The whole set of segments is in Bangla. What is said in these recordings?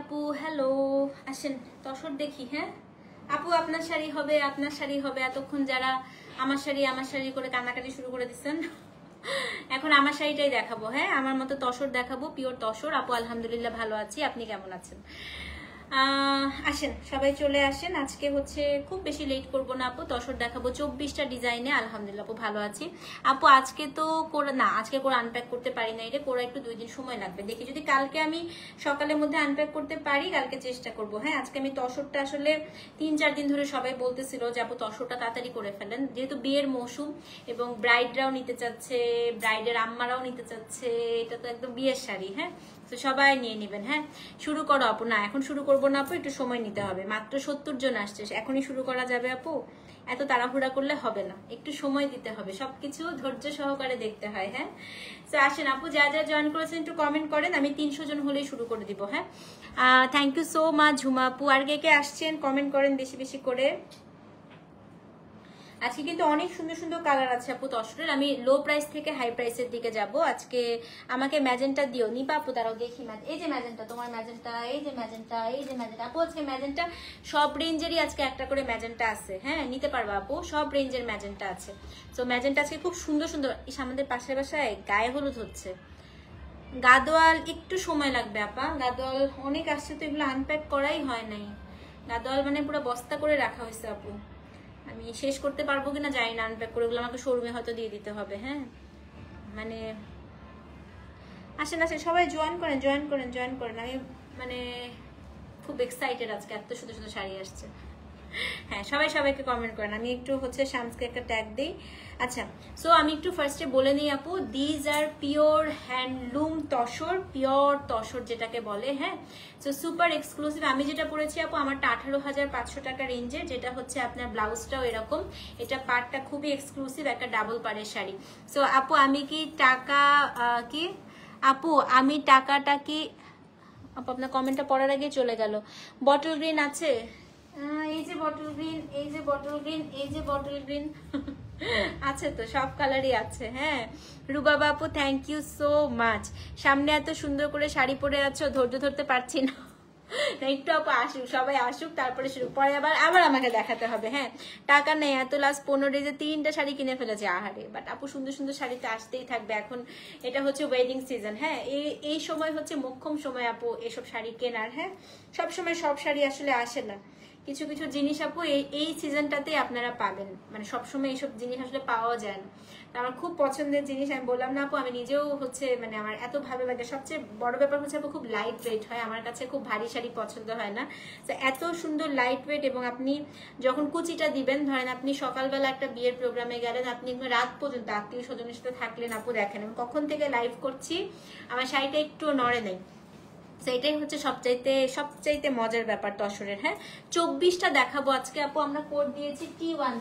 আপু, হ্যালো, আসেন তসর দেখি। হ্যাঁ আপু, আপনার শাড়ি হবে, আপনার শাড়ি হবে। এতক্ষণ যারা আমার শাড়ি করে কান্নাকাটি শুরু করে দিচ্ছেন, এখন আমার শাড়িটাই দেখাবো। হ্যাঁ, আমার মতো তসর দেখাবো, পিওর তসর। আপু আলহামদুলিল্লাহ ভালো আছি, আপনি কেমন আছেন? আসেন সবাই চলে আসেন। আজকে হচ্ছে খুব বেশি লেট করব না আপু, তসর দেখাবো 24টা ডিজাইনে। আলহামদুলিল্লাহ আপু ভালো আছি। আপু আজকে তো আজকে করে আনপ্যাক করতে পারি না, এটা করে একটু 2 দিন সময় লাগবে। দেখি যদি কালকে আমি সকালের মধ্যে আনপ্যাক করতে পারি, কালকে চেষ্টা করব। হ্যাঁ, আজকে আমি তসরটা আসলে 3-4 দিন ধরে সবাই বলতেছিল যে আপু তসরটা তাড়াতাড়ি করে ফেলেন, যেহেতু বিয়ের মৌসুম এবং ব্রাইডরাও নিতে চাচ্ছে, ব্রাইডের আম্মারাও নিতে চাচ্ছে। এটা তো একদম বিয়ের শাড়ি। হ্যাঁ, তো সবাই নিয়ে নেবেন। হ্যাঁ, শুরু করো আপু। না এখন শুরু করবো না আপু, একটু সময় নিতে হবে। মাত্র 70 জন আসছে, এখনই শুরু করা যাবে আপু? এত তাড়াহুড়া করলে হবে না, একটু সময় দিতে হবে, সবকিছু ধৈর্য সহকারে দেখতে হয়। হ্যাঁ, তো আসেন আপু, যা যা জয়েন করেছেন একটু কমেন্ট করেন, আমি 300 জন হলেই শুরু করে দিব। হ্যাঁ, thank you so much Jhuma আপু। আর কে কে আসছেন কমেন্ট করেন বেশি বেশি করে। আজকে কিন্তু অনেক সুন্দর সুন্দর কালার আছে আপু তসরের। আমি লো প্রাইস থেকে হাই প্রাইসের দিকে যাব আজকে। আমাকে ম্যাজেন্টা দিও নিপা আপু, তারাও দেখি। এই যে ম্যাজেন্টা, তোমার ম্যাজেন্টা, এই যে ম্যাজেন্টা, এই যে ম্যাজেন্টা। আপু আজকে ম্যাজেন্টা সব রেঞ্জেরই আজকে একটা করে ম্যাজেন্টা আছে। হ্যাঁ, নিতে পারবা আপু, সব রেঞ্জের ম্যাজেন্টা আছে। তো ম্যাজেন্টা আজকে খুব সুন্দর সুন্দর। আমাদের পাশের বাসায় গায়ে হলুদ হচ্ছে, গাদোয়াল একটু সময় লাগবে আপা। গাদোয়াল অনেক আসছে তো, এগুলো আনপ্যাক করাই হয় নাই। গাদোয়াল মানে পুরো বস্তা করে রাখা হয়েছে আপু, আমি শেষ করতে পারবো কিনা জানি না। আনপ্যাক করে ওগুলো আমাকে শোরুমে হয়তো দিয়ে দিতে হবে। হ্যাঁ, মানে আসেন আসেন সবাই জয়েন করেন, জয়েন করেন, জয়েন করেন। আমি মানে খুব এক্সাইটেড, আজকে এত সুন্দর সুন্দর শাড়ি আসছে। হ্যাঁ, সবাই সবাইকে কমেন্ট করেন। আমি একটু হচ্ছে শামসকে একটা ট্যাগ দিই। আচ্ছা, সো আমি একটু ফার্স্টে বলে নিই আপু, these are pure handloom tussar, pure tussar যেটাকে বলে। হ্যাঁ, সো সুপার এক্সক্লুসিভ। আমি যেটা পরেছি আপু, আমারটা 18,500 টাকা রেঞ্জের, যেটা হচ্ছে আপনার ব্লাউজটাও এরকম। এটা পাড়টা খুবই এক্সক্লুসিভ, একটা ডাবল পাড়ের শাড়ি। সো আপু আমি কি টাকা কি আপু আমি টাকাটা কি আপু, আপনার কমেন্টটা পড়ার আগে চলে গেল। বটল গ্রিন আছে, এই যে বটল গ্রিন, এই যে বটল গ্রিন, এই যে বটল গ্রিন আছে তো, সব কালারই আছে। হ্যাঁ, রুবা বাপু থ্যাংক ইউ সো মাচ। সামনে এত সুন্দর করে শাড়ি পরে আছো, ধৈর্য ধরতে পারছি না। একটু আপু আসুক, সবাই আসুক, তারপরে শুরু। পরে আবার আমাকে দেখাতে হবে। হ্যাঁ, টাকা নেই, এত লাস্ট 15 যে 3টা শাড়ি কিনে ফেলেছে, আহারে। বাট আপু সুন্দর সুন্দর শাড়িতে আসতেই থাকবে। এখন এটা হচ্ছে ওয়েডিং সিজন। হ্যাঁ, এই সময় হচ্ছে মোক্ষম সময় আপু এসব শাড়ি কেনার। হ্যাঁ, সব সময় সব শাড়ি আসলে আসে না, কিছু কিছু জিনিস আপু এই সিজনটাতে আপনারা পাবেন। মানে সবসময় এইসব জিনিস আসলে পাওয়া যায় না। আমার খুব পছন্দের জিনিস, আমি বললাম না আপু, আমি নিজেও হচ্ছে মানে আমার এত ভালো লাগে। সবচেয়ে বড় ব্যাপার হচ্ছে আপু খুব লাইট ওয়েট হয়, আমার কাছে খুব ভারী শাড়ি পছন্দ হয় না। তো এত সুন্দর লাইট ওয়েট, এবং আপনি যখন কুচিটা দিবেন, ধরেন আপনি সকালবেলা একটা বিয়ের প্রোগ্রামে গেলেন, আপনি রাত পর্যন্ত আত্মীয় স্বজনের সাথে থাকলেন আপু, দেখেন আমি কখন থেকে লাইভ করছি, আমার শাড়িটা একটু নড়ে নেই। এটাই হচ্ছে সবচাইতে মজার ব্যাপার তসরের। হ্যাঁ, 24টা দেখাবো আজকে আপু। আমরা কোড দিয়েছি T1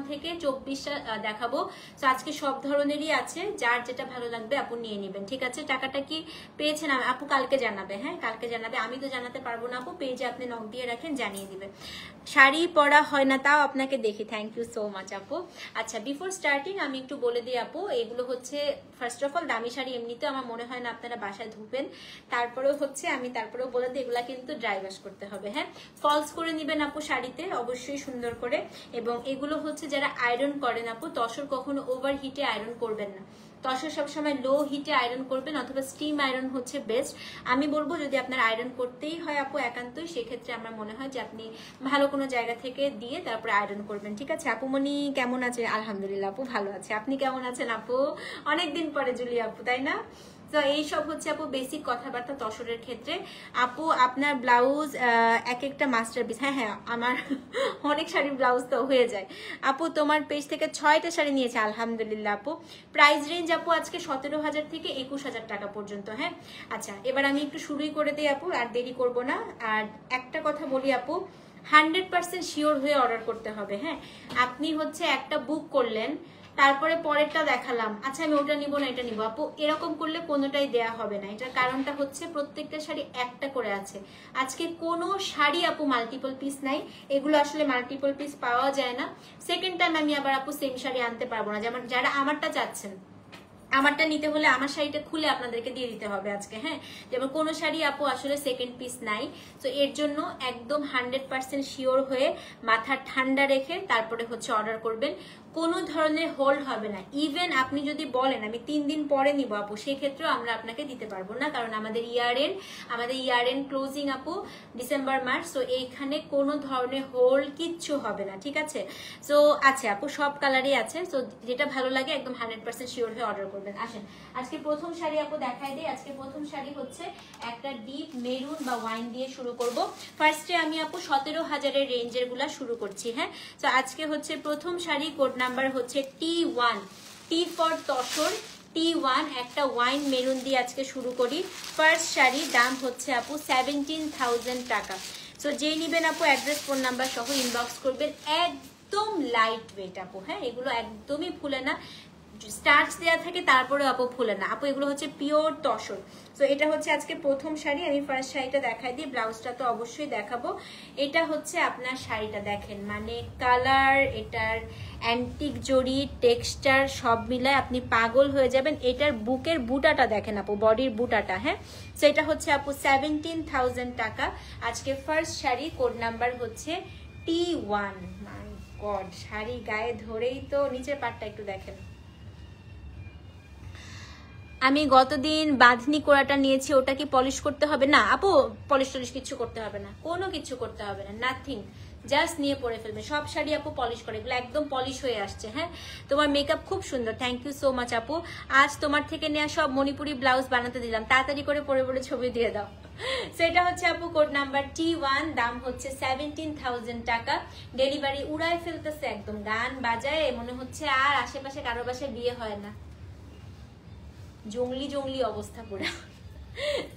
থেকে 24টা দেখাবো। তো আজকে সব ধরনেরই আছে, যার যেটা ভালো লাগবে আপু নিয়ে নেবেন। ঠিক আছে, টাকাটা কি পেয়েছেন আপু? কালকে জানাবে। হ্যাঁ, কালকে জানাবে, আমি তো জানাতে পারবো না আপু। পেজে আপনি নক দিয়ে রাখেন, জানিয়ে দিবে। শাড়ি পরা হয় না, তাও আপনাকে দেখি। থ্যাংক ইউ সো মাচ আপু। আচ্ছা, বিফোর স্টার্টিং আমি একটু বলে দিই আপু, এগুলো হচ্ছে ফার্স্ট অফ অল দামি শাড়ি। এমনিতে আমার মনে হয় না আপনারা বাসায় ধুবেন, তারপরেও বলে দিই এগুলা কিন্তু ড্রাই ওয়াশ করতে হবে। হ্যাঁ, ফলস করে নিবেন আপু শাড়িতে অবশ্যই সুন্দর করে। এবং এগুলো হচ্ছে যারা আয়রন করেন আপু, তসর কখনো ওভার হিটে আয়রন করবেন না। তসর সবসময় লো হিটে আয়রন করবেন, অথবা স্টিম আয়রন হচ্ছে বেস্ট। আমি বলবো যদি আপনার আয়রন করতেই হয় আপু একান্তই, সেক্ষেত্রে আমার মনে হয় যে আপনি ভালো কোনো জায়গা থেকে দিয়ে তারপরে আয়রন করবেন। ঠিক আছে আপুমনি, কেমন আছে? আলহামদুলিল্লাহ আপু ভালো আছে, আপনি কেমন আছেন আপু? অনেকদিন পরে জুলি আপু, তাই না? তো এইসব হচ্ছে আপু বেসিক কথাবার্তা তসরের ক্ষেত্রে। আপু আপনার ব্লাউজ এক একটা মাস্টারপিস। হ্যাঁ, আমার অনেক শাড়ির ব্লাউজ তো হয়ে যায় আপু। তোমার পেজ থেকে 6টা শাড়ি নিয়েছে, আলহামদুলিল্লাহ আপু। প্রাইস রেঞ্জ আপু আজকে 17,000 থেকে 21,000 টাকা পর্যন্ত। হ্যাঁ, আচ্ছা এবার আমি একটু শুরুই করে দিই আপু, আর দেরি করব না। আর একটা কথা বলি আপু, 100% শিওর হয়ে অর্ডার করতে হবে। হ্যাঁ, আপনি হচ্ছে একটা বুক করলেন, তারপরে পরেরটা দেখালাম, আচ্ছা আমি ওটা নিব না এটা নিব, আপু এরকম করলে কোনোটাই দেয়া হবে না। এটার কারণটা হচ্ছে প্রত্যেকটা শাড়ি একটা করে আছে। আজকে কোনো শাড়ি আপু মাল্টিপল পিস নাই, এগুলো আসলে মাল্টিপল পিস পাওয়া যায় না। সেকেন্ড টাইম আমি আবার আপু সেম শাড়ি আনতে পারবো না, যেমন যারা আমারটা চাচ্ছেন। আমারটা নিতে হলে আমার শাড়িটা খুলে আপনাদেরকে দিয়ে দিতে হবে আজকে, হ্যাঁ। যেমন কোনো শাড়ি আপু আসলে সেকেন্ড পিস নাই, তো এর জন্য একদম 100% শিওর হয়ে মাথা ঠান্ডা রেখে তারপরে হচ্ছে অর্ডার করবেন। কোনো ধরনের হোল্ড হবে না। ইভেন আপনি যদি বলেন আমি 3 দিন পরে নিব আপু, সেক্ষেত্রেও আমরা আপনাকে দিতে পারবো না, কারণ আমাদের ইয়ার এন্ড ক্লোজিং আপু ডিসেম্বর মাস, তো এইখানে কোনো ধরনের হোল্ড কিচ্ছু হবে না, ঠিক আছে। সো আছে আপু, সব কালারই আছে, সো যেটা ভালো লাগে একদম 100% শিওর হয়ে অর্ডার করবেন। আসেন আজকে প্রথম শাড়ি আপু দেখাই দিই। আজকে প্রথম শাড়ি হচ্ছে একটা ডিপ মেরুন বা ওয়াইন দিয়ে শুরু করব। ফার্স্টে আমি আপু 17,000 এর রেঞ্জের গুলা শুরু করছি, হ্যাঁ। তো আজকে হচ্ছে প্রথম শাড়ি, কোড নাম্বার হচ্ছে T1, T for tussar, T1, একটা ওয়াইন মেরুন দিয়ে আজকে শুরু করি। ফার্স্ট শাড়ি, দাম হচ্ছে আপু 17,000 টাকা। সো যেই নিবেন আপু অ্যাড্রেস ফোন নাম্বার সহ ইনবক্স করবেন। একদম লাইট ওয়েট আপু, হ্যাঁ, এগুলো একদমই ফুলে না, স্টার্চ দেওয়া থাকে তারপরে আপু ফুলে না আপু, এগুলো হচ্ছে পিওর তসর। তো এটা হচ্ছে আজকে প্রথম শাড়ি। আমি ফার্স্ট শাড়িটা দেখাই দিই, ব্লাউজটা তো অবশ্যই দেখাবো। এটা হচ্ছে আপনার শাড়িটা দেখেন, মানে কালার, এটার অ্যান্টিক জড়ি, টেক্সচার সব মিলায় আপনি পাগল হয়ে যাবেন। এটার বুকের বুটাটা দেখেন আপু, বডির বুটাটা, হ্যাঁ। তো এটা হচ্ছে আপু 17,000 টাকা আজকে ফার্স্ট শাড়ি, কোড নাম্বার হচ্ছে T1। মাই গড, শাড়ি গায়ে ধরেই তো নিচের পাটটা একটু দেখেন। আমি গতদিন বাঁধনি কোড়াটা নিয়েছি, ওটা কি পলিশ করতে হবে? না আপু, পলিশ টলিশ কিছু করতে হবে না, কোনো কিছু করতে হবে না, নাথিং, জাস্ট নিয়ে পরে ফেলবে। সব শাড়ি আপু পলিশ করে, এগুলো একদম পলিশ হয়ে আসছে, হ্যাঁ। তোমার মেকআপ খুব সুন্দর, থ্যাংক ইউ সো মাচ আপু। আজ তোমার থেকে নেওয়া সব মণিপুরি ব্লাউজ বানাতে দিলাম, তাড়াতাড়ি করে পরে পরে ছবি দিয়ে দাও। সেটা হচ্ছে আপু কোড নাম্বার T1, দাম হচ্ছে 17,000 টাকা। ডেলিভারি উড়ায় ফেলতেছে একদম, গান বাজায় মনে হচ্ছে আর আশেপাশে কারো বাসায় বিয়ে হয় না, জঙ্গলি জঙ্গলি অবস্থা পুরো।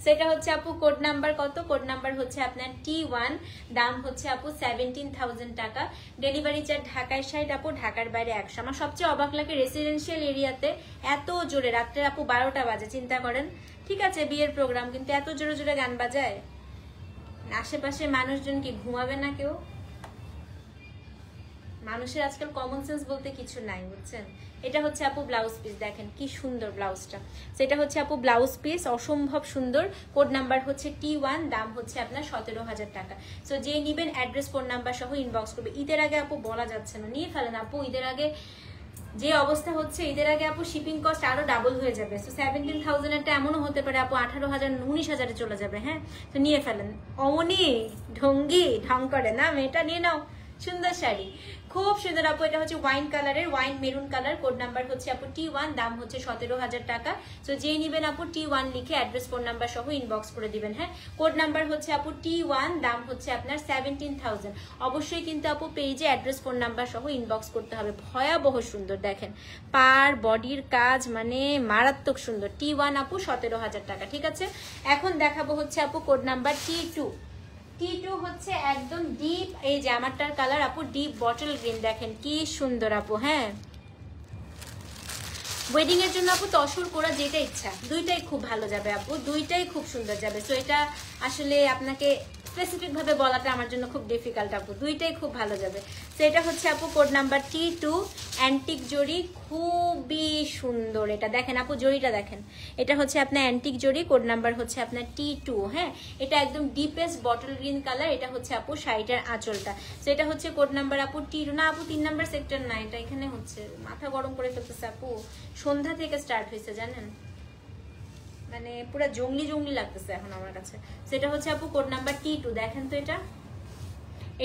সেটা হচ্ছে আপু কোড নাম্বার কত? কোড নাম্বার হচ্ছে আপনার T1, দাম হচ্ছে আপু 17,000 টাকা। ডেলিভারি চার্জ ঢাকায় 60 আপু, ঢাকার বাইরে 100। আমার সবচেয়ে অবাক লাগে রেসিডেন্সিয়াল এরিয়াতে এত জোরে, রাত্রে আপু 12টা বাজে, চিন্তা করেন। ঠিক আছে বিয়ের প্রোগ্রাম, কিন্তু এত জোরে জোরে গান বাজায়, আশেপাশে মানুষজন কি ঘুমাবে না কেউ? মানুষের আজকাল কমন সেন্স বলতে কিছু নাই, বুঝছেন। এটা হচ্ছে আপু ব্লাউজ পিস, দেখেন কি সুন্দর ব্লাউজটা। সেটা হচ্ছে আপু ব্লাউজ পিস, অসম্ভব সুন্দর। কোড নাম্বার হচ্ছে T1, দাম হচ্ছে আপনার 17,000 টাকা। সো যে নিবেন অ্যাড্রেস ফোন নাম্বার সহ ইনবক্স করবে। ঈদের আগে আপু বলা যাচ্ছে না, নিয়ে ফেলেন আপু। ঈদের আগে যে অবস্থা হচ্ছে, ঈদের আগে আপু শিপিং কস্ট আরো ডাবল হয়ে যাবে। সো 17,000 এরটা এমনও হতে পারে আপু 18,000 19,000 চলে যাবে, হ্যাঁ। তো নিয়ে ফেলেন। অমনি ঢঙ্গি ঢং করে না, মেয়েটা নিয়ে নাও, সুন্দর শাড়ি, খুব সুন্দর আপু। এটা হচ্ছে ওয়াইন কালারের, wine maroon colour. Code number হচ্ছে আপু T1, দাম হচ্ছে 17,000 টাকা। তো যেই নিবেন আপু T1 লিখে অ্যাড্রেস ফোন নাম্বার সহ ইনবক্স করে দিবেন, হ্যাঁ। কোড নাম্বার হচ্ছে আপু T1, দাম হচ্ছে আপনার 17,000। অবশ্যই কিন্তু আপু পেজে অ্যাড্রেস ফোন নাম্বার সহ ইনবক্স করতে হবে। ভয়াবহ সুন্দর, দেখেন পার বডির কাজ মানে মারাত্মক সুন্দর। T1 আপু 17,000 টাকা, ঠিক আছে। এখন দেখাবো হচ্ছে আপু কোড নাম্বার T2। T2 হচ্ছে একদম ডিপ, এই যে আমারটার কালার আপু ডিপ বটল গ্রিন, দেখেন কি সুন্দর আপু, হ্যাঁ। ওয়েডিং এর জন্য আপু তসর করা যেটা ইচ্ছা, দুইটাই খুব ভালো যাবে আপু, দুইটাই খুব সুন্দর যাবে। সো এটা আসলে আপনাকে স্পেসিফিক ভাবে বলাটা আমার জন্য খুব ডিফিকাল্ট আপু, দুইটাই খুব ভালো যাবে। তো এটা হচ্ছে আপু কোড নাম্বার T2, অ্যান্টিক জড়ি, খুবই সুন্দর। এটা দেখেন আপু, জড়িটা দেখেন, এটা হচ্ছে আপনার অ্যান্টিক জড়ি। কোড নাম্বার হচ্ছে আপনার T2, হ্যাঁ। এটা একদম ডিপেস্ট বটল গ্রিন কালার। এটা হচ্ছে আপু শাড়িটার আঁচলটা। তো এটা হচ্ছে কোড নাম্বার আপু T2, না আপু 3 নাম্বার সেক্টর না, এটা এখানে হচ্ছে। মাথা গরম করে ফেলতেছে আপু, সন্ধ্যা থেকে স্টার্ট হয়েছে জানেন, মানে পুরো জঙ্গলি জঙ্গলি লাগতেছে এখন আমার কাছে। সেটা হচ্ছে আপু কোড নাম্বার T2, দেখেন তো এটা,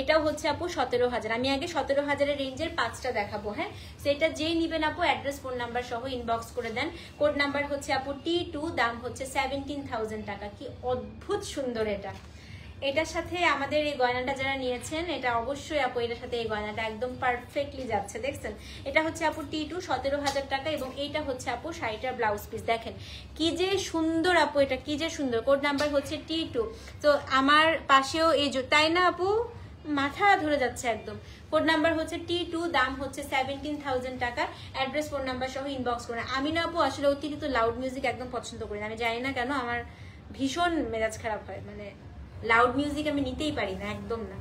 এটাও হচ্ছে আপু 17,000। আমি আগে 17,000 এর রেঞ্জের 5টা দেখাবো, হ্যাঁ। সেটা যেই নিবেন আপু অ্যাড্রেস ফোন নাম্বার সহ ইনবক্স করে দেন। কোড নাম্বার হচ্ছে আপু T2, দাম হচ্ছে 17,000 টাকা। কি অদ্ভুত সুন্দর এটা। এটার সাথে আমাদের এই গয়নাটা যারা নিয়েছেন, এটা অবশ্যই আপু এটার সাথে এই গয়নাটা একদম পারফেক্টলি যাচ্ছে, দেখছেন। এটা হচ্ছে আপু T2, 17,000 টাকা। এবং এইটা হচ্ছে আপু শাড়িটার ব্লাউজ পিস, দেখেন কি যে সুন্দর আপু, এটা কি যে সুন্দর। কোড নাম্বার হচ্ছে T2। তো আমার পাশেও এই তাই না আপু, মাথা ধরে যাচ্ছে একদম। কোড নাম্বার হচ্ছে T2, দাম হচ্ছে 17,000 টাকা। অ্যাড্রেস ফোন নাম্বার সহ ইনবক্স করে। আমি না আপু আসলে অতিরিক্ত লাউড মিউজিক একদম পছন্দ করি না, আমি জানি না কেন, আমার ভীষণ মেজাজ খারাপ হয়, মানে লাউড মিউজিক আমি নিতেই পারি না, একদম না।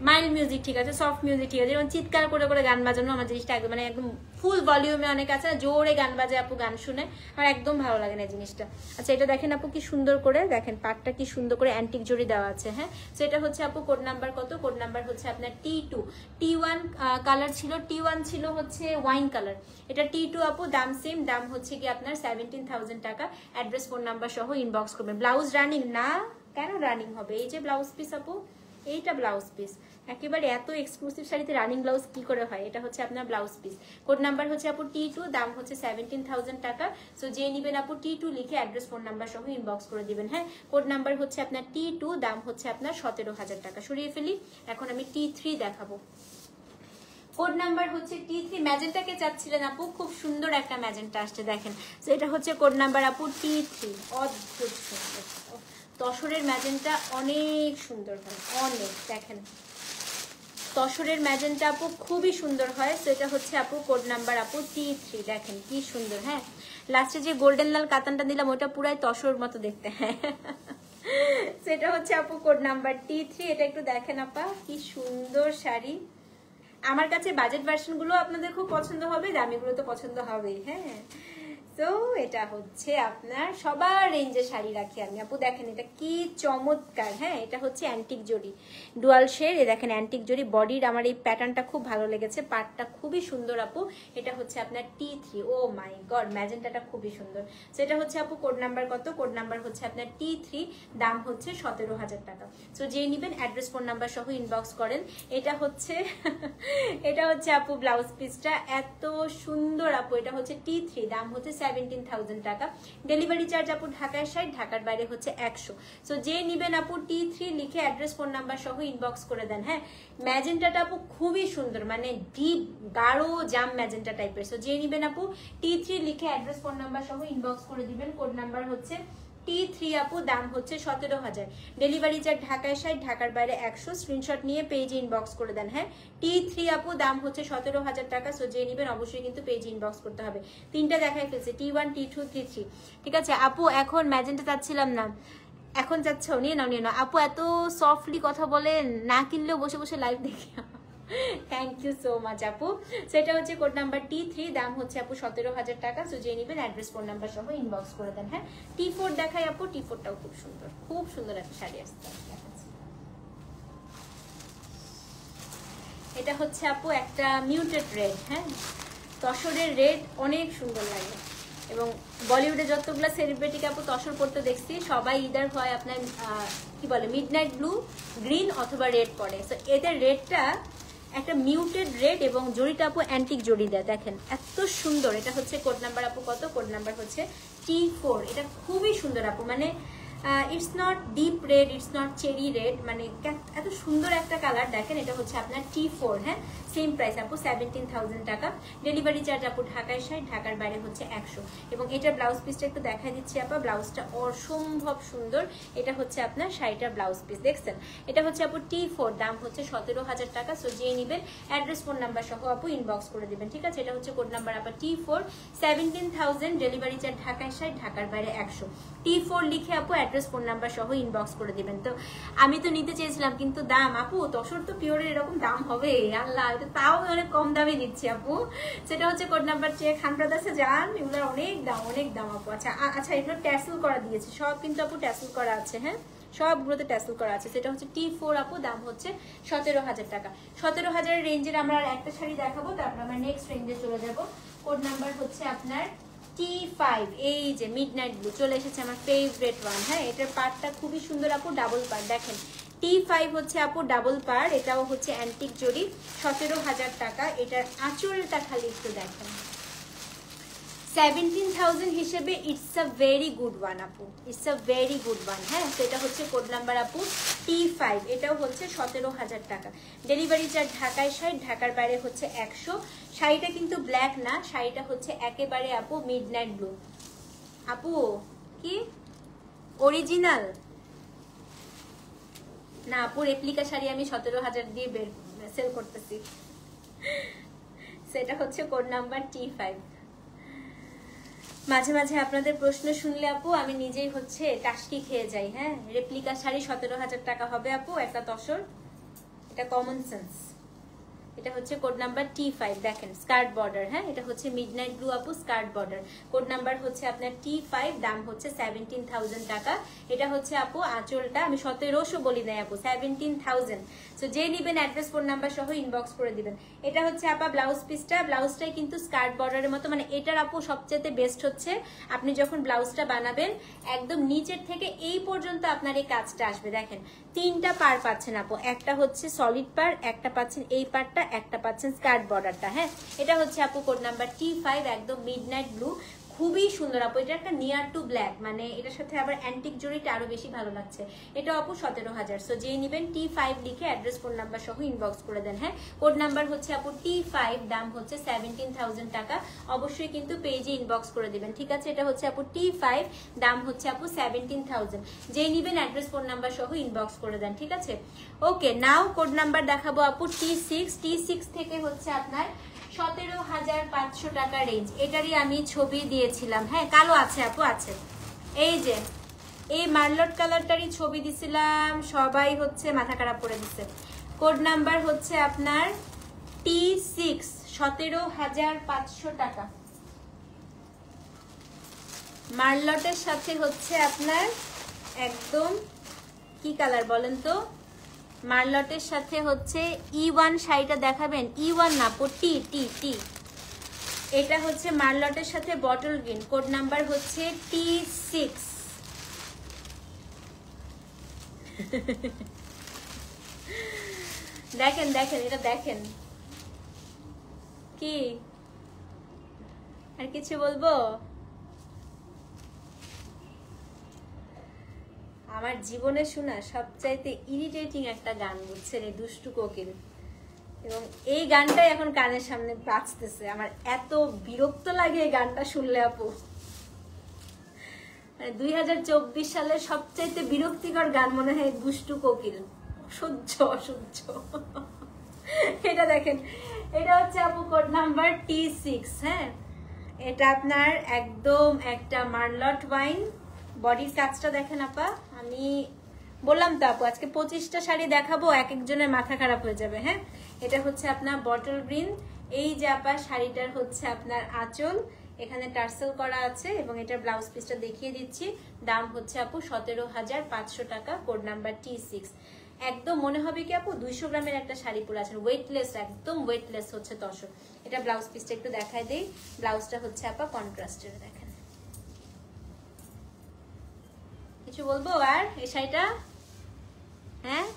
মাইল্ড মিউজিক ঠিক আছে, সফট মিউজিক ঠিক আছে, যেমন চিৎকার করে করে গান বাজানো আমার জিনিসটা একদম মানে একদম ফুল ভলিউমে অনেক আছে জোরে গান বাজে আপু, গান শুনে আমার একদম ভালো লাগে না জিনিসটা। আচ্ছা এটা দেখেন আপু কি সুন্দর করে, দেখেন পাটটা কি সুন্দর করে অ্যান্টিক জড়ি দেওয়া আছে। হ্যাঁ তো এটা হচ্ছে আপু কোড নাম্বার কত, কোড নাম্বার হচ্ছে আপনার T2। T1 কালার ছিল, T1 ছিল হচ্ছে ওয়াইন কালার, এটা T2 আপু, দাম সেম, দাম হচ্ছে কি আপনার 17,000 টাকা। অ্যাড্রেস ফোন নাম্বার সহ ইনবক্স করবেন। ব্লাউজ রানিং না, কেন রানিং হবে, এই যে ব্লাউজ পিস আপু, এইটা ব্লাউজ পিস, একেবারে এত এক্সক্লুসিভ শাড়িতে রানিং ব্লাউজ কি করে হয়, এটা হচ্ছে আপনার ব্লাউজ পিস। কোড নাম্বার হচ্ছে আপু T2, দাম হচ্ছে 17,000 টাকা। সো যে নিবেন আপু T2 লিখে অ্যাড্রেস ফোন নাম্বার সহ ইনবক্স করে দিবেন। হ্যাঁ কোড নাম্বার হচ্ছে আপনার T2, দাম হচ্ছে আপনার 17,000 টাকা। সরিয়ে ফেলি, এখন আমি T3 দেখাবো। কোড নাম্বার হচ্ছে T3, ম্যাজেন্টাকে চাচ্ছিলেন আপু, খুব সুন্দর একটা ম্যাজেন্টা আসছে দেখেন। তো এটা হচ্ছে কোড নাম্বার আপু T3, অদ্ভুত সুন্দর। তসরের ম্যাজেন্টা অনেক সুন্দর হয়, অনেক, দেখেন তসরের ম্যাজেন্টা আপু খুবই সুন্দর হয়। তো এটা হচ্ছে আপু কোড নাম্বার আপু T3, দেখেন কি সুন্দর। হ্যাঁ লাস্টে যে গোল্ডেন লাল কাতানটা দিলাম ওটা পুরাই তসর মতো দেখতে। হ্যাঁ সেটা হচ্ছে আপু কোড নাম্বার T3, এটা একটু দেখেন আপা কি সুন্দর শাড়ি। আমার কাছে বাজেট ভার্সন গুলো আপনাদের খুব পছন্দ হবে, দামিগুলো তো পছন্দ হবেই। হ্যাঁ তো এটা হচ্ছে আপনার সবার রেঞ্জের শাড়ি রাখি আমি আপু, দেখেন এটা কি চমৎকার। হ্যাঁ এটা হচ্ছে অ্যান্টিক জড়ি, ডুয়াল শেড, দেখেন অ্যান্টিক জড়ি বডির, আমার এই প্যাটার্নটা খুব ভালো লেগেছে, পাটটা খুবই সুন্দর আপু। এটা হচ্ছে আপনার T3, ও মাই গড ম্যাজেন্টাটা খুবই সুন্দর। তো এটা হচ্ছে আপু কোড নাম্বার কত, কোড নাম্বার হচ্ছে আপনার T3, দাম হচ্ছে 17,000 টাকা। তো যে নিবেন অ্যাড্রেস ফোন নাম্বার সহ ইনবক্স করেন। এটা হচ্ছে এটা হচ্ছে আপু ব্লাউজ পিসটা, এত সুন্দর আপু। এটা হচ্ছে T3, দাম হচ্ছে 17,000 টাকা। ডেলিভারি চার্জ আপু ঢাকার সাইড, ঢাকার বাইরে হচ্ছে 100। সো যে নিবেন আপু T3 লিখে অ্যাড্রেস ফোন নাম্বার সহ ইনবক্স করে দেন। হ্যাঁ ম্যাজেন্টাটা আপু খুবই সুন্দর, মানে ডিপ গাঢ় জাম ম্যাজেন্টা টাইপের। সো যে নিবেন আপু T3 লিখে অ্যাড্রেস ফোন নাম্বার সহ ইনবক্স করে দিবেন। কোড নাম্বার হচ্ছে T3 আপু, দাম হচ্ছে 17,000। ডেলিভারি চার্জ ঢাকায় সাইড, ঢাকার বাইরে 100। স্ক্রিনশট নিয়ে পেজে ইনবক্স করে দেন। হ্যাঁ T3 আপু, দাম হচ্ছে 17,000 টাকা। সো যে নিবেন অবশ্যই কিন্তু পেজে ইনবক্স করতে হবে। তিনটা দেখাই ফেলছে, T1 T2 T3। ঠিক আছে আপু, এখন ম্যাজেন্টা চাচ্ছিলাম না, এখন চাচ্ছ, নিয়ে নাও নিয়ে নাও আপু। এত সফটলি কথা বলেন, না কিনলেও বসে বসে লাইভ দেখি। থ্যাংক ইউ সো মাচ আপু। সেটা হচ্ছে কোড নাম্বার T3, দাম হচ্ছে আপু 17,000 টাকা। সো যে নিবেন অ্যাড্রেস ফোন নাম্বার সহ ইনবক্স করে দেন। হ্যাঁ T4 দেখাই আপু, T4টাও খুব সুন্দর, খুব সুন্দর একটা শাড়ি আসছে। এটা হচ্ছে আপু একটা মিউটেড রেড। হ্যাঁ তসরের রেড অনেক সুন্দর লাগে, এবং বলিউডে যতগুলো সেলিব্রিটিকে আপু তসর পড়তে দেখছি সবাই ইদার হয় আপনার কি বলে মিডনাইট ব্লু, গ্রিন অথবা রেড পরে। সো এদের রেডটা একটা মিউটেড রেড, এবং জড়িটা আপু অ্যান্টিক জড়ি দেয়, দেখেন এত সুন্দর। এটা হচ্ছে কোড নাম্বার আপু কত, কোড নাম্বার হচ্ছে T4। এটা খুবই সুন্দর আপু, মানে it's not deep red, it's not cherry red, মানে এত সুন্দর একটা কালার। দেখেন এটা হচ্ছে আপনার T4। হ্যাঁ সেম প্রাইস আপু 17,000 টাকা। ডেলিভারি চার্জ আপু ঢাকায় সাইড, ঢাকার বাইরে হচ্ছে 100। এবং এটার ব্লাউজ পিসটা একটু দেখা দিচ্ছি আপা, ব্লাউজটা অসম্ভব সুন্দর। এটা হচ্ছে আপনার শাড়িটার ব্লাউজ পিস, দেখছেন। এটা হচ্ছে আপু T4, দাম হচ্ছে 17,000 টাকা। সো যে নিবেন অ্যাড্রেস ফোন নাম্বার সহ আপু ইনবক্স করে দিবেন। ঠিক আছে এটা হচ্ছে কোড নাম্বার আপা T4, 17,000। ডেলিভারি চার্জ ঢাকায় সাইড, ঢাকার বাইরে 100। T4 লিখে আপু অ্যাড্রেস ফোন নাম্বার সহ ইনবক্স করে দিবেন। তো আমি তো নিতে চেয়েছিলাম, কিন্তু দাম আপু, তসর তো পিওরের এরকম দাম হবে আল্লাহ, তাও অনেক কম দামে দিচ্ছি আপু। সেটা হচ্ছে কোড নাম্বার খান ব্রাদার্সে যান, এগুলোর অনেক দাম, অনেক দাম আপু। আচ্ছা আচ্ছা এগুলো ট্যাসেল করা দিয়েছে সব, কিন্তু আপু ট্যাসেল করা আছে। হ্যাঁ সবগুলোতে ট্যাসেল করা আছে। সেটা হচ্ছে T4 আপু, দাম হচ্ছে 17,000 টাকা। 17,000 রেঞ্জের আমরা আর একটা শাড়ি দেখাবো, তারপর আমরা নেক্সট রেঞ্জে চলে যাব। কোড নাম্বার হচ্ছে আপনার T5, এই যে মিডনাইট ব্লু চলে এসেছে, আমার ফেভারিট ওয়ান। হ্যাঁ এটার পার্টটা খুবই সুন্দর আপু, ডাবল পার্ট, দেখেন T5 হচ্ছে আপু ডাবল পার, এটাও হচ্ছে অ্যান্টিক জড়ি, 17,000 টাকা। এটার আঁচলটা খালি একটু দেখেন, 17,000 হিসেবে it's a very good one আপু, it's a very good one. হ্যাঁ সেটা হচ্ছে কোড নাম্বার আপু T5, এটাও হচ্ছে 17,000 টাকা। ডেলিভারি চার্জ ঢাকায় সাইড, ঢাকার বাইরে হচ্ছে 100। শাড়িটা কিন্তু ব্ল্যাক না, শাড়িটা হচ্ছে একেবারে আপু মিডনাইট ব্লু। আপু কি অরিজিনাল না আপু, রেপ্লিকা শাড়ি আমি 17,000 দিয়ে সেল করতেছি। সেটা হচ্ছে কোড নাম্বার T5। মাঝে মাঝে আপনাদের প্রশ্ন শুনলে আপু আমি নিজেই হচ্ছে টাসকি খেয়ে যাই। হ্যাঁ রেপ্লিকা শাড়ি 17,000 টাকা হবে আপু একটা তসর, এটা কমন সেন্স। এটা হচ্ছে কোড নাম্বার T5, দেখেন স্কার্ট বর্ডার। হ্যাঁ, এটা হচ্ছে মিডনাইট ব্লু আপু স্কার্ট বর্ডার। কোড নাম্বার হচ্ছে আপনার T5, দাম হচ্ছে 17,000 টাকা। এটা হচ্ছে আপু আঁচলটা, আমি 1700 বলি নাই আপু, 17,000। সো যে নিবেন অ্যাড্রেস ফোন নাম্বার সহ ইনবক্স করে দিবেন। এটা হচ্ছে আপা ব্লাউজ পিসটা, ব্লাউজটাই কিন্তু স্কার্ট বর্ডারের মতো, মানে এটার আপু সবচেয়ে বেস্ট হচ্ছে আপনি যখন ব্লাউজটা বানাবেন একদম নিচের থেকে এই পর্যন্ত আপনার এই কাজটা আসবে। দেখেন 3টা পার পাচ্ছেন আপু, একটা হচ্ছে সলিড পার, একটা পাচ্ছেন এই পারটা, একটা পাচ্ছেন স্কার্ট বর্ডারটা। হ্যাঁ, এটা হচ্ছে আপু কোড নাম্বার T5, একদম মিডনাইট ব্লু, খুবই সুন্দর আপু। এটা একটা নিয়ার টু ব্ল্যাক, মানে এটার সাথে আবার অ্যান্টিক জড়িটা আরো বেশি ভালো লাগছে। এটা আপু 17,000। সো যেই নিবেন T5 লিখে অ্যাড্রেস ফোন নাম্বার সহ ইনবক্স করে দেন। হ্যাঁ, কোড নাম্বার হচ্ছে আপু T5, দাম হচ্ছে 17,000 টাকা। অবশ্যই কিন্তু পেজে ইনবক্স করে দিবেন, ঠিক আছে? এটা হচ্ছে আপু T5, দাম হচ্ছে আপু 17,000। যেই নিবেন অ্যাড্রেস ফোন নাম্বার সহ ইনবক্স করে দেন, ঠিক আছে? ওকে, নাও কোড নাম্বার দেখাবো আপু T6 থেকে হচ্ছে আপনার 17,500 টাকা রেঞ্জ। এটারই আমি ছবি দিয়েছিলাম। হ্যাঁ, কালো আছে আপু, আছে। এই যে এই মার্লট কালারটারই ছবি দিছিলাম, সবাই হচ্ছে মাথা খারাপ করে দিচ্ছে। কোড নাম্বার হচ্ছে আপনার T6, 17,500 টাকা। মার্লটের সাথে হচ্ছে আপনার একদম কি কালার বলেন তো? মার্লটের সাথে হচ্ছে E1 শাড়িটা দেখাবেন। E1 না, টি। এটা হচ্ছে মার্লটের সাথে বটল গ্রিন, কোড নাম্বার হচ্ছে T6। দেখেন দেখেন, এটা দেখেন। কি আর কিছু বলবো? আমার জীবনে শোনা সবচাইতে ইরিটেটিং একটা গান, বুঝছেন, এই দুষ্টু কোকিল। এবং এই গানটাই এখন কানের সামনে বাজতেছে। আমার এত বিরক্ত লাগে এই গানটা শুনলে আপু। 2024 সালের সবচাইতে বিরক্তিকর গান মনে হয় দুষ্টু কোকিল। অসহ্য। এটা দেখেন, এটা হচ্ছে আপু কোড নাম্বার T6। হ্যাঁ, এটা আপনার একদম একটা মার্লট ওয়াইন। বডির কাজটা দেখেন আপা, আমি বললাম তো আপু আজকে 25টা শাড়ি দেখাবো, এক একজনের মাথা খারাপ হয়ে যাবে। হ্যাঁ, এটা হচ্ছে আপনার বটল গ্রিন। এই যে আপা শাড়িটার হচ্ছে আপনার আঁচল, এখানে টার্সেল করা আছে, এবং এটার ব্লাউজ পিসটা দেখিয়ে দিচ্ছি। দাম হচ্ছে আপু 17,500 টাকা, কোড নাম্বার T6। একদম মনে হবে কি আপু 200 গ্রামের একটা শাড়ি পরে আছেন, ওয়েটলেস, একদম ওয়েটলেস হচ্ছে তসর। এটা ব্লাউজ পিসটা একটু দেখায় দেই। ব্লাউজটা হচ্ছে আপা কন্ট্রাস্টের, দেখেন। কিছু বলবো আর এই শাড়িটা? হ্যাঁ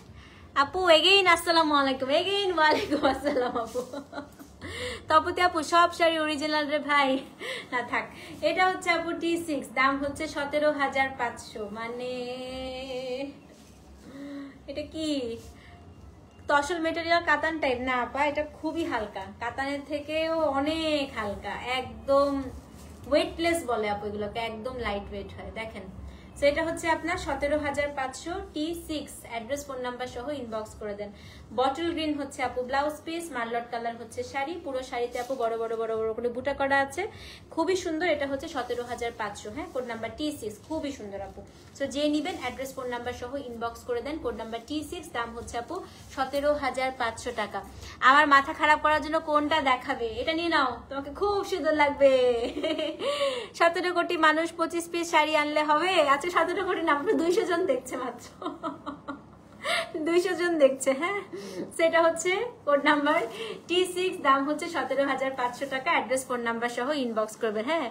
আপু, এগেইন আসসালামু আলাইকুম। এগেইন ওয়ালাইকুম আসসালাম আপু। তপতি আপু সব শাড়ি অরিজিনাল রে ভাই। না থাক, এটা হচ্ছে আপু T6, দাম হচ্ছে 17,500। মানে এটা কি তসল মেটেরিয়াল কাতান টাইপ না আপা? এটা খুবই হালকা, কাতানের থেকেও অনেক হালকা, একদম ওয়েটলেস বলে আপু এগুলোকে, একদম লাইট ওয়েট হয়। দেখেন, সো এটা হচ্ছে আপনার 17,500 T6। অ্যাড্রেস ফোন নাম্বার সহ ইনবক্স করে দেন। বটল গ্রিন হচ্ছে আপু ব্লাউজ পিস, মার্লট কালার হচ্ছে শাড়ি। পুরো শাড়িতে আপু বড় বড় করে বুটা করা আছে, খুবই সুন্দর। এটা হচ্ছে 17,500। হ্যাঁ, কোড নাম্বার T6, খুবই সুন্দর আপু। সো যে নিবেন অ্যাড্রেস ফোন নাম্বার সহ ইনবক্স করে দেন। কোড নাম্বার T6, দাম হচ্ছে আপু 17,500 টাকা। আমার মাথা খারাপ করার জন্য কোনটা দেখাবে? এটা নিয়ে নাও, তোমাকে খুব সুন্দর লাগবে। 17 কোটি মানুষ 25 পিস শাড়ি আনলে হবে? আচ্ছা 17 কোটি না, 200 জন দেখছে মাত্র। 200 জন দেখছে। হ্যাঁ, সেটা হচ্ছে কোড নাম্বার T6, দাম হচ্ছে 17,500 টাকা। অ্যাড্রেস ফোন নাম্বার সহ ইনবক্স করবেন। হ্যাঁ,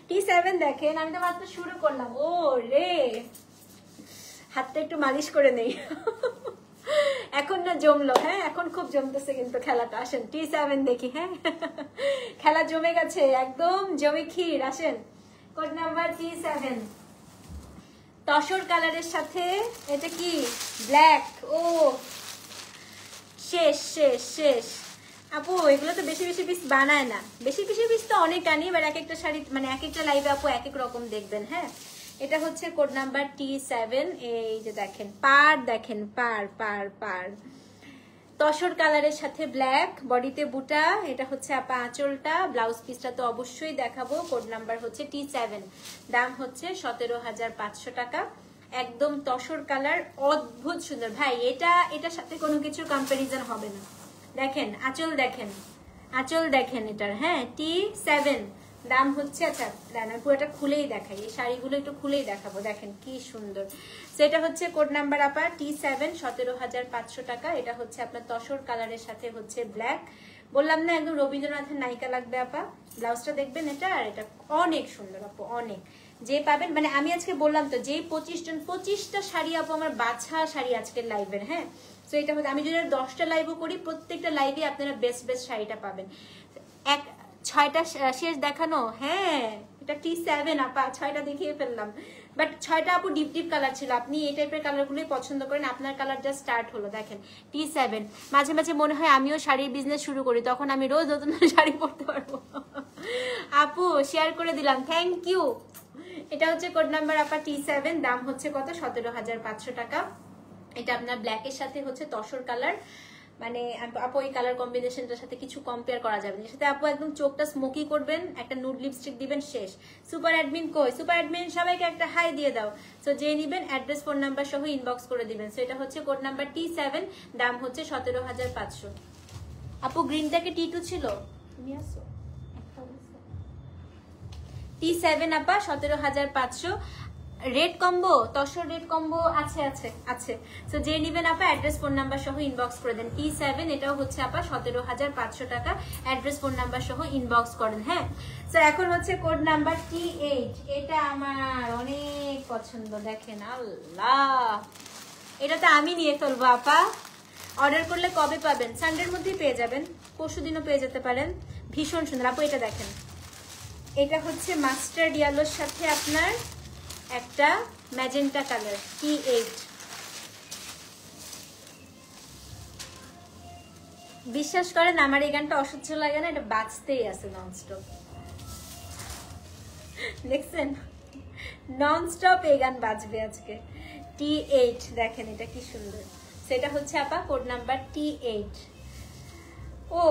T7 দেখেন, আমি তো মাত্র শুরু করলাম। ও রে, হাতটা একটু মালিশ করে নেই। এখন না জমলো। হ্যাঁ, এখন খুব জমতেছে কিন্তু খেলাটা। আসেন T7 দেখি। হ্যাঁ, খেলা জমে গেছে, একদম জমে ক্ষীর। আসেন, কোড নাম্বার T7, তসর কালারের সাথে এটা কি ব্ল্যাক। ও শেষ শেষ শেষ আপু, এগুলো তো বেশি বেশি পিস বানায় না। বেশি বেশি পিস তো অনেক আনি, এবার এক একটা শাড়ি মানে এক একটা লাইভে আপু এক এক রকম দেখবেন। হ্যাঁ, এটা হচ্ছে কোড নাম্বার T7। এই যে দেখেন পার, দেখেন পার পার পার, তসর কালারের সাথে ব্ল্যাক, বডিতে বুটা। এটা হচ্ছে আপা আঁচলটা, ব্লাউজ পিসটা তো অবশ্যই দেখাবো। কোড নাম্বার হচ্ছে T7, দাম হচ্ছে 17,500 টাকা। একদম তসর কালার, অদ্ভুত সুন্দর ভাই। এটার সাথে কোনো কিছুর কম্পারিজন হবে না। দেখেন আঁচল, দেখেন আঁচল দেখেন এটার। হ্যাঁ, T7 দাম হচ্ছে, আচ্ছা রানার পুরোটা খুলেই দেখাই, এই শাড়িগুলো একটু খুলেই দেখাবো। দেখেন কি সুন্দর। সেটা হচ্ছে কোড নাম্বার আপা T7, 17,500 টাকা। এটা হচ্ছে আপনার তসর কালারের সাথে হচ্ছে ব্ল্যাক। বললাম না একদম রবীন্দ্রনাথের নায়িকা লাগবে আপা। ব্লাউজটা দেখবেন এটা, আর এটা অনেক সুন্দর আপু, অনেক। যে পাবেন, মানে আমি আজকে বললাম তো, যে 25টা শাড়ি আপু আমার বাছা শাড়ি আজকের লাইভের। হ্যাঁ, তো এটা হচ্ছে, আমি যদি 10টা লাইভও করি, প্রত্যেকটা লাইভে আপনারা বেস্ট বেস্ট শাড়িটা পাবেন। 6টা শেষ দেখানো। হ্যাঁ, এটা T7 আপা, 6টা দেখিয়ে ফেললাম, বাট 6টা আপু ডিপ ডিপ কালার ছিল। আপনি এই টাইপের কালারগুলোই পছন্দ করেন, আপনার কালার জাস্ট স্টার্ট হলো। দেখেন T7। মাঝে মাঝে মনে হয় আমিও শাড়ির বিজনেস শুরু করি, তখন আমি রোজ নতুন শাড়ি পরতে পারবো। আপু শেয়ার করে দিলাম, থ্যাংক ইউ। এটা হচ্ছে কোড নাম্বার আপা T7, দাম হচ্ছে কত? 17,500 টাকা। এটা আপনার ব্ল্যাকের সাথে হচ্ছে তসর কালার, মানে আপু এই কালার কম্বিনেশনটার সাথে কিছু কম্পেয়ার করা যাবে না। এর সাথে আপু একদম চোখটা স্মোকি করবেন, একটা নুড লিপস্টিক দিবেন, শেষ। সুপার অ্যাডমিন কই? সুপার অ্যাডমিন সবাইকে একটা হাই দিয়ে দাও। সো যে নিবেন অ্যাড্রেস ফোন নাম্বার সহ ইনবক্স করে দিবেন। সো এটা হচ্ছে কোড নাম্বার T7, দাম হচ্ছে 17,500। আপু গ্রিনটাকে T2 ছিল, তুমি আসো T7 আপা 17,500। Red combo, tussar red combo আছে আছে আছে। সো যে নিবেন আপা অ্যাড্রেস ফোন নাম্বার সহ ইনবক্স করে দেন। T7 এটাও হচ্ছে আপা 17,500 টাকা, অ্যাড্রেস ফোন নাম্বার সহ ইনবক্স করেন। হ্যাঁ, সো এখন হচ্ছে কোড নাম্বার T8। এটা আমার অনেক পছন্দ। দেখেন আল্লাহ, এটা তো আমি নিয়ে ফেলবো আপা। অর্ডার করলে কবে পাবেন? সানডের মধ্যেই পেয়ে যাবেন, পরশু দিনও পেয়ে যেতে পারেন। ভীষণ সুন্দর আপু। এটা দেখেন, এটা হচ্ছে মাস্টার্ড ইয়েলোর সাথে আপনার একটা ম্যাজেন্টা কালার, T8। বিশ্বাস করেন আমার এই গানটা অসহ্য লাগে না, এটা বাজতেই আছে ননস্টপ। দেখছেন, ননস্টপ এই গান বাজবে আজকে। T8 দেখেন এটা কি সুন্দর। সেটা হচ্ছে আপা কোড নাম্বার T8। ও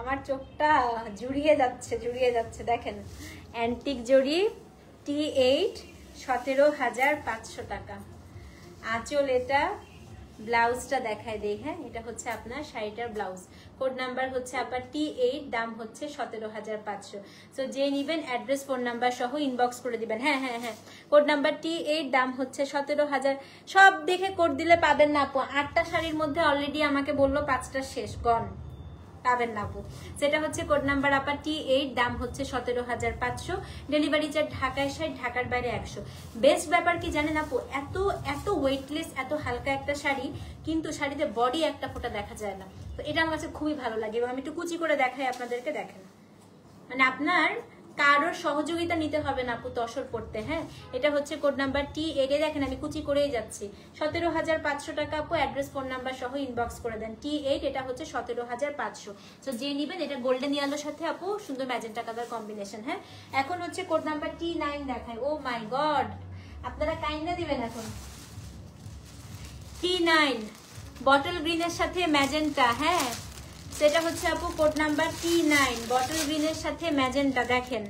আমার চোখটা জুড়িয়ে যাচ্ছে, জুড়িয়ে যাচ্ছে। দেখেন অ্যান্টিক জড়ি, T8, 17,500 টাকা। আঁচল এটা, ব্লাউজটা দেখায় দেই। হ্যাঁ, এটা হচ্ছে আপনার শাড়িটার ব্লাউজ। কোড নাম্বার হচ্ছে আপনার T8, দাম হচ্ছে 17,500। সো যে নিবেন অ্যাড্রেস ফোন নাম্বার সহ ইনবক্স করে দিবেন। হ্যাঁ হ্যাঁ হ্যাঁ, কোড নাম্বার T8, দাম হচ্ছে 17,000। সব দেখে কোড দিলে পাবেন না আপু। 8টা শাড়ির মধ্যে অলরেডি আমাকে বললো 5টা শেষ, গন, পাবেন না আপু। সেটা হচ্ছে কোড নাম্বার আপা T8, দাম হচ্ছে 17,500। ডেলিভারি চার্জ ঢাকায় 60, ঢাকার বাইরে 100। বেস্ট ব্যাপার কি জানেন আপু, এত এত ওয়েটলেস, এত হালকা একটা শাড়ি, কিন্তু শাড়িতে বডি একটা ফোঁটা দেখা যায় না। তো এটা আমার কাছে খুবই ভালো লাগে, এবং আমি একটু কুচি করে দেখাই আপনাদেরকে। দেখেন, মানে আপনার কারোর সহযোগিতা নিতে হবে না আপু তসর পড়তে। হ্যাঁ, এটা হচ্ছে কোড নাম্বার T8। দেখেন আমি কুচি করেই যাচ্ছি। 17,500 টাকা আপু, অ্যাড্রেস ফোন নাম্বার সহ ইনবক্স করে দেন। T8 এটা হচ্ছে 17,500। তো যে নিবেন, এটা গোল্ডেন ইয়েলোর সাথে আপু সুন্দর ম্যাজেন্টা কালার কম্বিনেশন। হ্যাঁ, এখন হচ্ছে কোড নাম্বার T9 দেখায়। ও মাই গড, আপনারা কাইন্ডা দিবেন এখন। T9 বটল গ্রিনের সাথে ম্যাজেন্টা। হ্যাঁ, সেটা হচ্ছে আপু কোড নাম্বার T9, বটল গ্রিনের সাথে ম্যাজেন্টা। দেখেন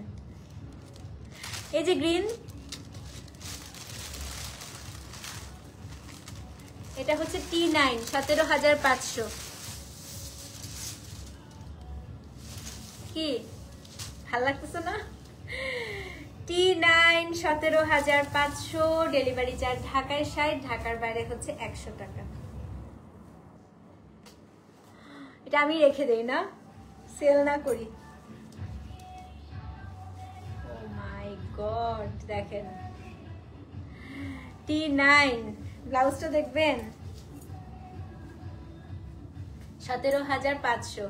এই যে গ্রিন, এটা হচ্ছে T9, 17,500। কি ভাল লাগতেছে না? T9 17,500, ডেলিভারি চার্জ ঢাকায় 60, ঢাকার বাইরে হচ্ছে 100 টাকা। এটা আমি রেখে দেই না, সেল না করি। ও মাই গড, দেখেন T9 ব্লাউজটা দেখবেন, 17,500।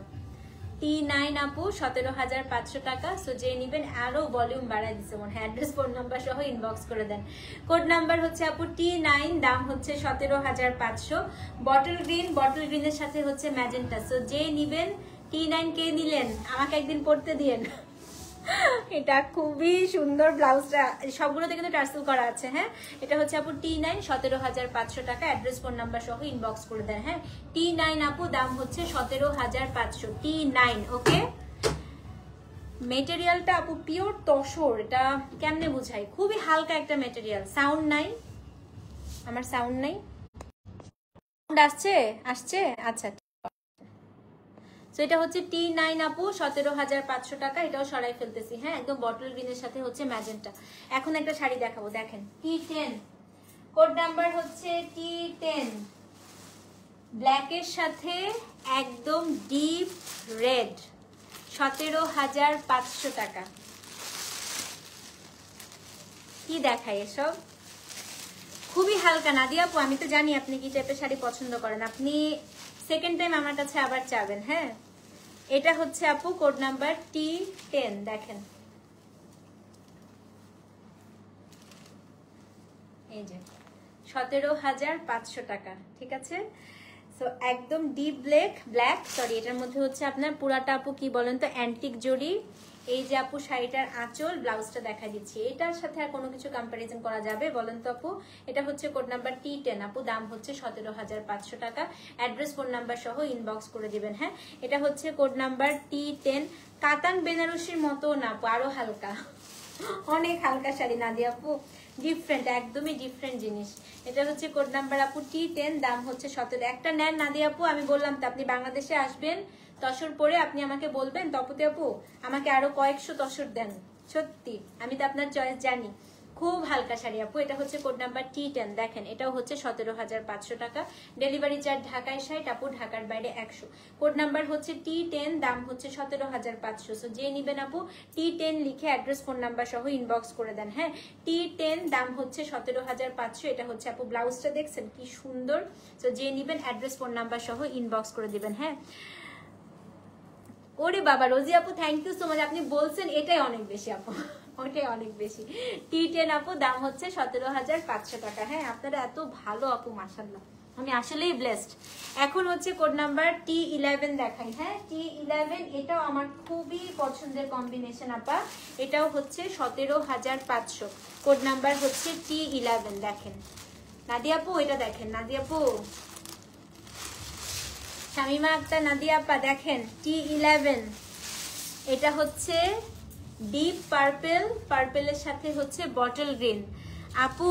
T9 আপু 17,500 টাকা। সো যে নিবেন, আরো ভলিউম বাড়াই দিচ্ছে মনে হয়। অ্যাড্রেস ফোন নাম্বার সহ ইনবক্স করে দেন। কোড নাম্বার হচ্ছে আপু T9, দাম হচ্ছে 17,500। বটল গ্রিন, বটল গ্রিনের সাথে হচ্ছে ম্যাজেন্টা। সো যে নিবেন, T9 কে নিলেন আমাকে একদিন পড়তে দিয়েন। এটা খুবই সুন্দর ব্লাউজটা, সবগুলোতে কিন্তু টার্সেল করা আছে। হ্যাঁ, এটা হচ্ছে আপু T9, 17,500 টাকা, অ্যাড্রেস ফোন নাম্বার সহ ইনবক্স করে দেন। হ্যাঁ, T9 আপু, দাম হচ্ছে 17,500। T9 ওকে। মেটেরিয়ালটা আপু পিওর তসর। এটা কেমনে বুঝাই, খুবই হালকা একটা মেটেরিয়াল, সাউন্ড নাই, আমার সাউন্ড নাই, আসছে আসছে, আচ্ছা। তো এটা হচ্ছে T9 আপু, 17,500 টাকা। এটাও সরাই ফেলতেছি, হ্যাঁ, একদম বটল গ্রিনের সাথে হচ্ছে ম্যাজেন্টা। এখন একটা শাড়ি দেখাবো, দেখেন T10, কোড নাম্বার হচ্ছে T10, ব্ল্যাকের সাথে একদম ডিপ রেড, 17,500 টাকা। কি দেখায় এসব, খুবই হালকা। নাদিয়া আপু আমি তো জানি আপনি কি টাইপের শাড়ি পছন্দ করেন, আপনি সেকেন্ড টাইম আমার কাছে আবার চাবেন। হ্যাঁ, এটা হচ্ছে আপু কোড নাম্বার T10, দেখেন এই যে 17,500 টাকা, ঠিক আছে। সো একদম ডিপ ব্ল্যাক, সরি, এটার মধ্যে হচ্ছে আপনার পুরাটা আপু কি বলেন তো অ্যান্টিক জড়ি। এই যে আপু শাড়িটার আঁচল, ব্লাউজটা দেখা দিচ্ছি, এটার সাথে আর কোনো কিছু কম্পারিজন করা যাবে বলেন তো আপু? এটা হচ্ছে কোড নাম্বার T10 আপু, দাম হচ্ছে 17,500 টাকা। অ্যাড্রেস ফোন নাম্বার সহ ইনবক্স করে দিবেন। হ্যাঁ, এটা হচ্ছে কোড নাম্বার T10, কাতান বেনারসির মতো না আপু, আরো হালকা, অনেক হালকা শাড়ি নাদিয়া আপু, ডিফারেন্ট, একদমই ডিফারেন্ট জিনিস। এটা হচ্ছে কোড নাম্বার আপু T10, দাম হচ্ছে 17। একটা নেন নাদিয়া আপু, আমি বললাম তো আপনি বাংলাদেশে আসবেন, তসর পরে আপনি আমাকে বলবেন তপতি আপু আমাকে আরো কয়েকশো তসর দেন, সত্যি আমি তো আপনার চয়েস জানি। খুব হালকা শাড়ি আপু, এটা হচ্ছে কোড নাম্বার T10, দেখেন এটাও হচ্ছে 17,500 টাকা। ডেলিভারি চার্জ ঢাকায় 60 আপু, ঢাকার বাইরে 100। কোড নাম্বার হচ্ছে T10, দাম হচ্ছে 17,500। সো যে নিবেন আপু T10 লিখে অ্যাড্রেস ফোন নাম্বার সহ ইনবক্স করে দেন। হ্যাঁ, T10 দাম হচ্ছে 17,500। এটা হচ্ছে আপু ব্লাউজটা দেখছেন কি সুন্দর। সো যে নিবেন অ্যাড্রেস ফোন নাম্বার সহ ইনবক্স করে দিবেন। হ্যাঁ, ওরে বাবা রোজি আপু থ্যাংক ইউ সো মাচ, আপনি বলছেন এটাই অনেক বেশি আপু, ওটাই অনেক বেশি। T10 আপু, দাম হচ্ছে 17,500 টাকা। হ্যাঁ, আপনারা এত ভালো আপু, মাশাআল্লাহ, আমি আসলেই ব্লেসড। এখন হচ্ছে কোড নাম্বার T11 দেখাই। হ্যাঁ, T11 এটাও আমার খুবই পছন্দের কম্বিনেশন আপা, এটাও হচ্ছে 17,500। কোড নাম্বার হচ্ছে T11, দেখেন নাদিয়া আপু, এটা দেখেন নাদিয়া আপু, শামিমা আক্তার, নাদিয়া আপা দেখেন T11, এটা হচ্ছে ডিপ পার্পেলের সাথে হচ্ছে বটল গ্রিন। আপু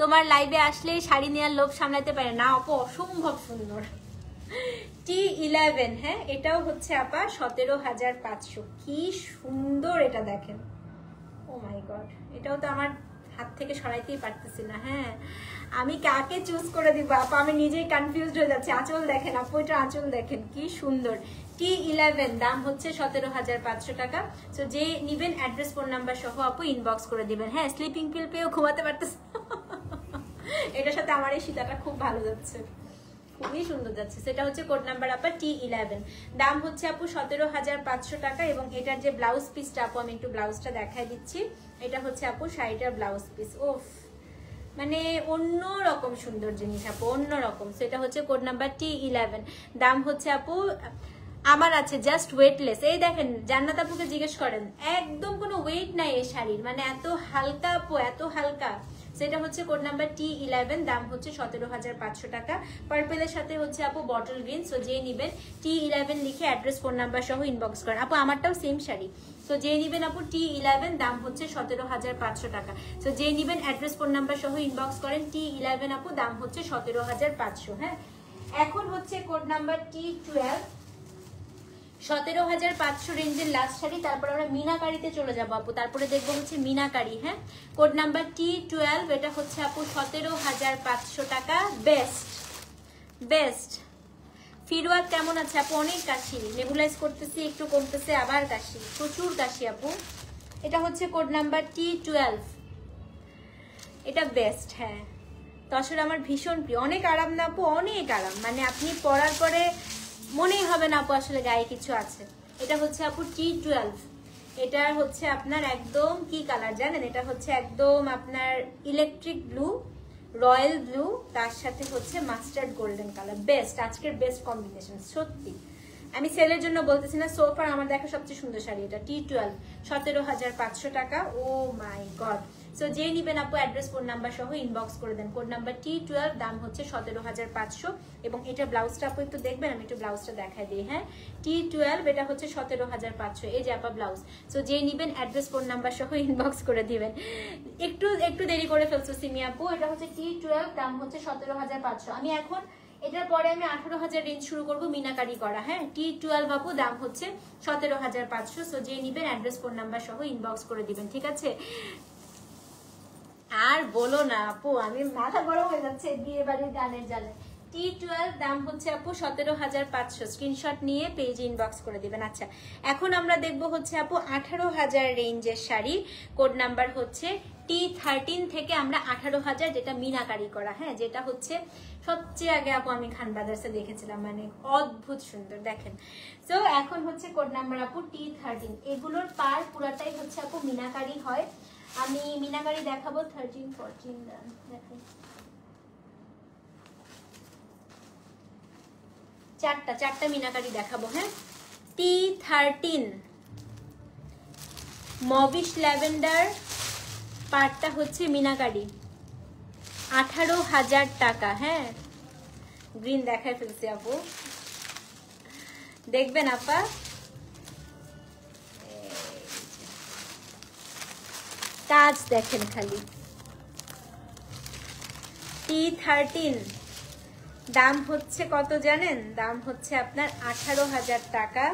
তোমার লাইভে আসলে শাড়ি নেওয়ার লোভ সামলাতে পারে না আপু, অসম্ভব সুন্দর। T11, হ্যাঁ, এটাও হচ্ছে আপা 17,500। কি সুন্দর এটা দেখেন, ও মাই গড, এটাও তো আমার হাত থেকে সরাইতেই পারতেছি না। হ্যাঁ, আমি কাকে চুজ করে দিব আপা, আমি নিজেই কনফিউজড হয়ে যাচ্ছি। আঁচল দেখেন আপু, এটা আঁচল দেখেন কি সুন্দর। T11, দাম হচ্ছে 17,500 টাকা। সো যে নিবেন অ্যাড্রেস ফোন নাম্বার সহ আপু ইনবক্স করে দিবেন। হ্যাঁ, স্লিপিং পিল পেয়েও ঘুমাতে পারতেছে, এটার সাথে আমার এই সীতাটা খুব ভালো যাচ্ছে, খুবই সুন্দর যাচ্ছে। সেটা হচ্ছে কোড নাম্বার আপা T11, দাম হচ্ছে আপু 17,500 টাকা। এবং এটার যে ব্লাউজ পিসটা আপু, আমি একটু ব্লাউজটা দেখাই দিচ্ছি। এটা হচ্ছে আপু শাড়িটার ব্লাউজ পিস, ওফ মানে অন্য রকম সুন্দর জিনিস আপু, অন্য রকম। সেটা হচ্ছে কোড নাম্বার T11, দাম হচ্ছে আপু, আমার আছে জাস্ট ওয়েটলেস। এই দেখেন জান্নাত আপুকে জিজ্ঞেস করেন, একদম কোনো ওয়েট নাই এই শাড়ির, মানে এত হালকা আপু, এত হালকা। সেটা হচ্ছে কোড নাম্বার T11, দাম হচ্ছে 17,500 টাকা। পার্পেলের সাথে হচ্ছে আপু বটল গ্রিন। সো যে নিবেন T11 লিখে অ্যাড্রেস ফোন নাম্বার সহ ইনবক্স করেন। আপু আমারটাও সেম শাড়ি। সো যে নিবেন আপু T11, দাম হচ্ছে 17,500 টাকা। সো যে নিবেন অ্যাড্রেস ফোন নাম্বার সহ ইনবক্স করেন। T11 আপু, দাম হচ্ছে 17,500। হ্যাঁ, এখন হচ্ছে কোড নাম্বার T12, 17,500 রেঞ্জের লাস্ট শাড়ি। তারপর আমরা মিনাকারিতে চলে যাবো আপু, তারপরে দেখবো হচ্ছে মিনাকারি। হ্যাঁ, কোড নাম্বার T12, এটা হচ্ছে আপু 17,500 টাকা। বেস্ট ফিরওয়াদ কেমন আছে আপু? অনেক কাশি, নেবুলাইজ করতেছি, একটু কমতেছে, আবার কাশি, প্রচুর কাশি আপু। এটা হচ্ছে কোড নাম্বার T12, এটা বেস্ট। হ্যাঁ, তসর আমার ভীষণ প্রিয়, অনেক আরাম না আপু, অনেক আরাম, মানে আপনি পরার পরে মনেই হবে না আপু আসলে গায়ে কিছু আছে। এটা হচ্ছে আপু T12, এটা হচ্ছে আপনার একদম কি কালার জানেন? এটা হচ্ছে একদম আপনার ইলেকট্রিক ব্লু, রয়্যাল ব্লু, তার সাথে হচ্ছে মাস্টার্ড গোল্ডেন কালার। বেস্ট, আজকের বেস্ট কম্বিনেশন সত্যি। আমি সেলের জন্য বলতেছি না, সোফার আমার দেখা সবচেয়ে সুন্দর শাড়ি এটা T12, 17,500 টাকা। ও মাই গড, সো যে নিবেন আপু অ্যাড্রেস ফোন নাম্বার সহ ইনবক্স করে দেন। কোড নাম্বার T12, দাম হচ্ছে 17,500। এবং এটা ব্লাউজটা আপু একটু দেখবেন, আমি একটু ব্লাউজটা দেখাই দিই। হ্যাঁ, T12 এটা হচ্ছে 17,500, এই যে আপা ব্লাউজ। সো যে নিবেন অ্যাড্রেস ফোন নাম্বার সহ ইনবক্স করে দিবেন। একটু দেরি করে ফেলছো সিমি আপু। এটা হচ্ছে T12, দাম হচ্ছে 17,500। আমি এখন এটার পরে আমি 18,000 রেঞ্জ শুরু করবো মিনাকারি করা। হ্যাঁ, T12 আপু, দাম হচ্ছে 17,500। সো যে নিবেন অ্যাড্রেস ফোন নাম্বার সহ ইনবক্স করে দিবেন, ঠিক আছে? আর বলো না আপু, আমি মাথা গরম হয়ে যাচ্ছে বিয়ে বাড়ির গানের জালে। T12, দাম হচ্ছে আপু 17,500। স্ক্রিনশট নিয়ে পেজ ইনবক্স করে দিবেন। আচ্ছা, এখন আমরা দেখবো হচ্ছে আপু 18,000 রেঞ্জের শাড়ি। কোড নাম্বার হচ্ছে T13 থেকে আমরা 18,000, যেটা মিনাকারি করা। হ্যাঁ, যেটা হচ্ছে সবচেয়ে আগে আপু আমি খান ব্রাদার্সে দেখেছিলাম, মানে অদ্ভুত সুন্দর, দেখেন। তো এখন হচ্ছে কোড নাম্বার আপু T13। এগুলোর পার পুরাটাই হচ্ছে আপু মিনাকারি হয়। আমি মিনাকারি দেখাবো 13, 14, দেখেন চারটা মিনাকারি দেখাবো। হ্যাঁ, T13 মবিশ ল্যাভেন্ডার, পাটটা হচ্ছে মিনাকারি, 18,000 টাকা। হ্যাঁ, গ্রিন দেখায় ফেলছি আপু, দেখবেন আপা। কাজ দেখেন খালি। T13 দাম হচ্ছে কত জানেন? দাম হচ্ছে আপনার 18,000 টাকা।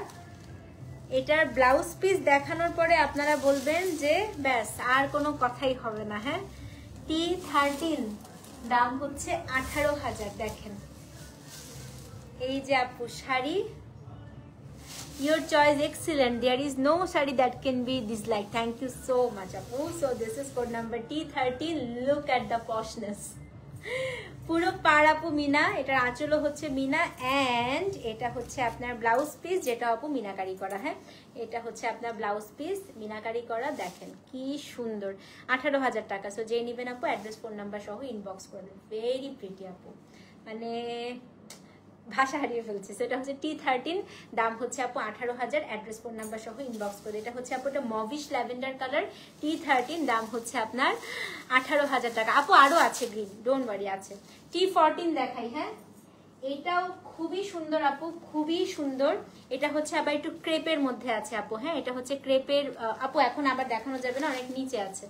এটার ব্লাউজ পিস দেখানোর পরে আপনারা বলবেন যে ব্যাস আর কোনো কথাই হবে না। হ্যাঁ, T13 দাম হচ্ছে 18,000। দেখেন এই যে আপু sari, your choice excellent, there is no sari that can be disliked. Thank you so much আপু। So this is code number T13, look at the poshness। পুরো পাড় আপু মিনা, এটার আঁচলও হচ্ছে মিনা, এন্ড এটা হচ্ছে আপনার ব্লাউজ পিস, যেটা আপু মিনাকারি করা। হ্যাঁ, এটা হচ্ছে আপনার ব্লাউজ পিস মিনাকারি করা, দেখেন কি সুন্দর। 18,000 টাকা। সো যে নিবেন আপু অ্যাড্রেস ফোন নাম্বার সহ ইনবক্স করে দেন। ভেরি প্রিটি আপু, মানে ভাষা হারিয়ে ফেলছে। সেটা হচ্ছে T13, দাম হচ্ছে আপু 18,000, অ্যাড্রেস ফোন নাম্বার সহ ইনবক্স করে। এটা হচ্ছে আপু এটা মভিশ ল্যাভেন্ডার কালার, T13, দাম হচ্ছে আপনার 18,000 টাকা। আপু আরো আছে গ্রিন, ডোন্ট ওয়ারি, আছে। T14 দেখাই। হ্যাঁ, এটাও খুবই সুন্দর আপু, খুবই সুন্দর। এটা হচ্ছে আবার একটু ক্রেপের মধ্যে আছে আপু। হ্যাঁ, এটা হচ্ছে ক্রেপের আপু, এখন আবার দেখানো যাবে না, অনেক নিচে আছে।